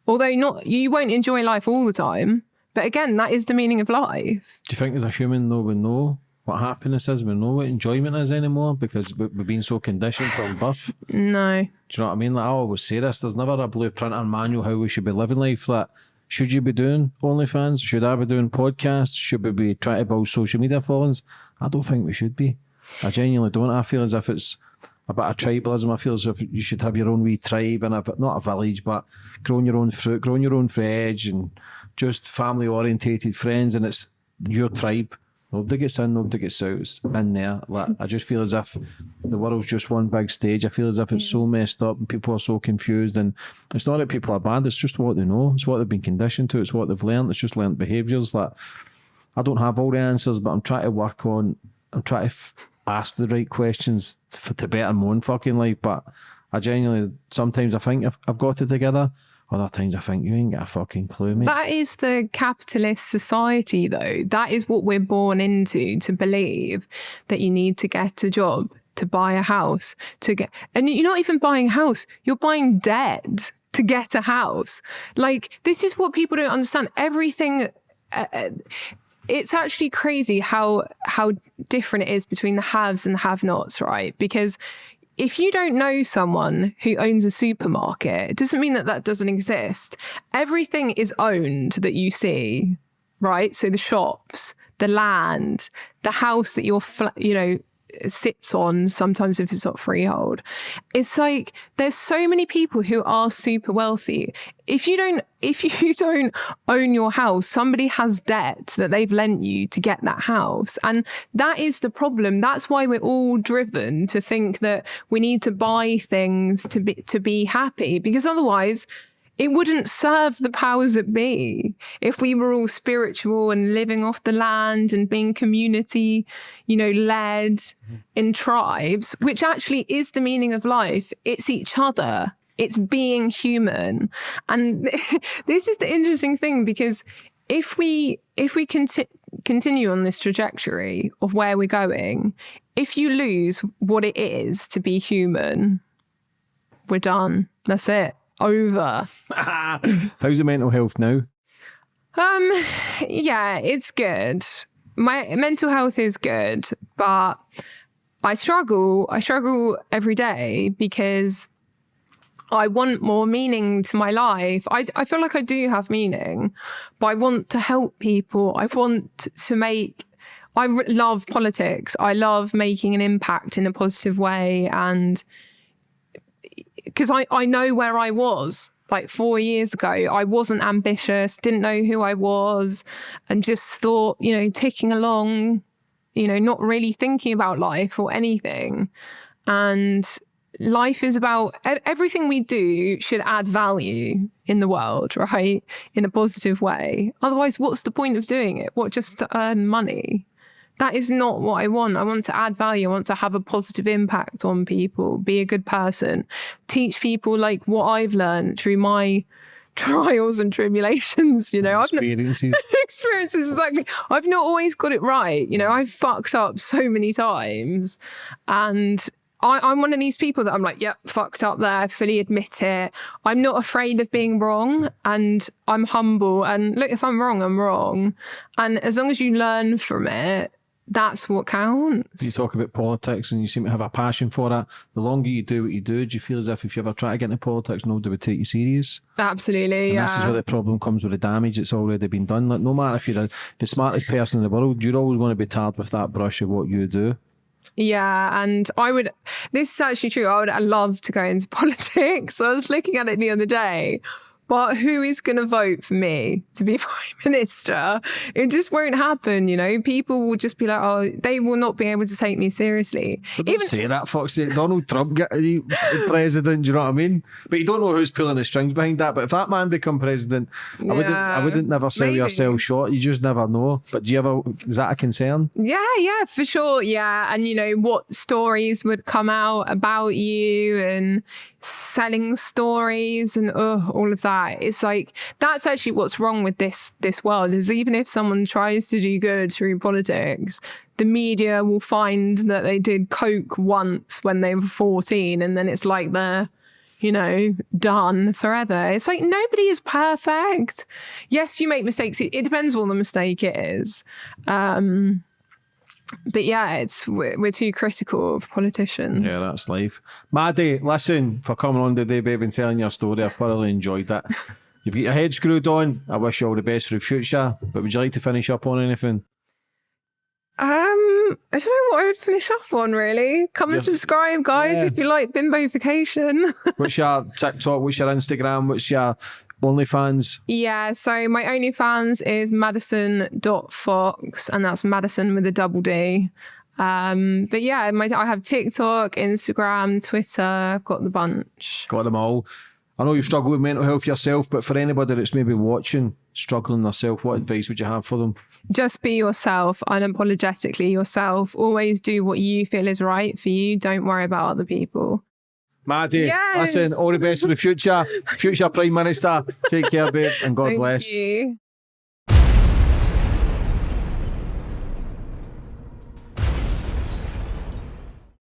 Although you won't enjoy life all the time. But again, that is the meaning of life. Do you think as a human, though, we know what happiness is? We know what enjoyment is anymore because we've been so conditioned from birth? No. Do you know what I mean? Like, I always say this, there's never a blueprint or manual how we should be living life. Like, should you be doing OnlyFans? Should I be doing podcasts? Should we be trying to build social media followings? I don't think we should be. I genuinely don't. I feel as if it's a bit of tribalism. I feel as if you should have your own wee tribe and not a village, but growing your own fruit, growing your own veg, and just family orientated friends, and it's your tribe. Nobody gets in, nobody gets out. It's in there. Like, I just feel as if the world's just one big stage. I feel as if it's so messed up and people are so confused. And it's not that people are bad, it's just what they know. It's what they've been conditioned to. It's what they've learned. It's just learned behaviours. Like, I don't have all the answers, but I'm trying to ask the right questions to better my own fucking life. But I genuinely, sometimes I think I've got it together. Other times I think you ain't got a fucking clue, mate. That is the capitalist society, though. That is what we're born into, to believe that you need to get a job, to buy a house, and you're not even buying a house, you're buying debt to get a house. Like, this is what people don't understand. Everything, it's actually crazy how different it is between the haves and the have-nots, right? Because if you don't know someone who owns a supermarket, it doesn't mean that doesn't exist. Everything is owned that you see, right? So the shops, the land, the house that sits on, sometimes if it's not freehold. It's like there's so many people who are super wealthy. If you don't own your house, somebody has debt that they've lent you to get that house. And that is the problem. That's why we're all driven to think that we need to buy things to be happy, because otherwise it wouldn't serve the powers that be if we were all spiritual and living off the land and being community, led in tribes, which actually is the meaning of life. It's each other. It's being human. And this is the interesting thing, because if we continue on this trajectory of where we're going, if you lose what it is to be human, we're done. That's it. Over. How's the mental health now? Yeah, it's good. My mental health is good, but I struggle every day because I want more meaning to my life. I feel like I do have meaning, but I want to help people. I love politics. I love making an impact in a positive way, and because I know where I was like 4 years ago. I wasn't ambitious, didn't know who I was, and just thought, ticking along, not really thinking about life or anything. And life is about everything we do should add value in the world, right? In a positive way. Otherwise, what's the point of doing it? What, just to earn money? That is not what I want. I want to add value. I want to have a positive impact on people, be a good person, teach people like what I've learned through my trials and tribulations, Experiences. Experiences, exactly. I've not always got it right. I've fucked up so many times, and I'm one of these people that I'm like, yep, fucked up there, fully admit it. I'm not afraid of being wrong, and I'm humble. And look, if I'm wrong, I'm wrong. And as long as you learn from it, that's what counts. You talk about politics and you seem to have a passion for it. The longer you do what you do you feel as if you ever try to get into politics, nobody would take you serious? Absolutely, and yeah. This is where the problem comes with the damage that's already been done. Like, no matter if you're the smartest person in the world, you're always going to be tarred with that brush of what you do. Yeah, and this is actually true. I love to go into politics. I was looking at it the other day, But who is going to vote for me to be Prime Minister? It just won't happen, you know? People will just be like, oh, they will not be able to take me seriously. But don't say that, fuck's sake. Donald Trump get president, do you know what I mean? But you don't know who's pulling the strings behind that. But if that man become president, I wouldn't never sell yourself short. You just never know. But is that a concern? Yeah, for sure. Yeah. And, you know, what stories would come out about you and selling stories and all of that. It's like, that's actually what's wrong with this world, is even if someone tries to do good through politics, the media will find that they did coke once when they were 14 and then it's like they're, you know, done forever. It's like, nobody is perfect. Yes, you make mistakes. It depends what the mistake is. But yeah, we're too critical of politicians. Yeah, that's life. Maddie, listen, for coming on today, baby, and telling your story. I thoroughly enjoyed it. You've got your head screwed on. I wish you all the best for the future. But would you like to finish up on anything? I don't know what I would finish up on, really. Come and subscribe, guys, if you like bimbofication. What's your TikTok? What's your Instagram? What's your OnlyFans? Yeah, so my OnlyFans is Maddison.Fox, and that's Maddison with a double D. But yeah, I have TikTok, Instagram, Twitter. I've got the bunch. Got them all. I know you struggle with mental health yourself, but for anybody that's maybe watching, struggling themselves, what advice would you have for them? Just be yourself, unapologetically yourself. Always do what you feel is right for you. Don't worry about other people. Maddie, listen, all the best for the future. Future Prime Minister. Take care, babe, and God bless. Thank you.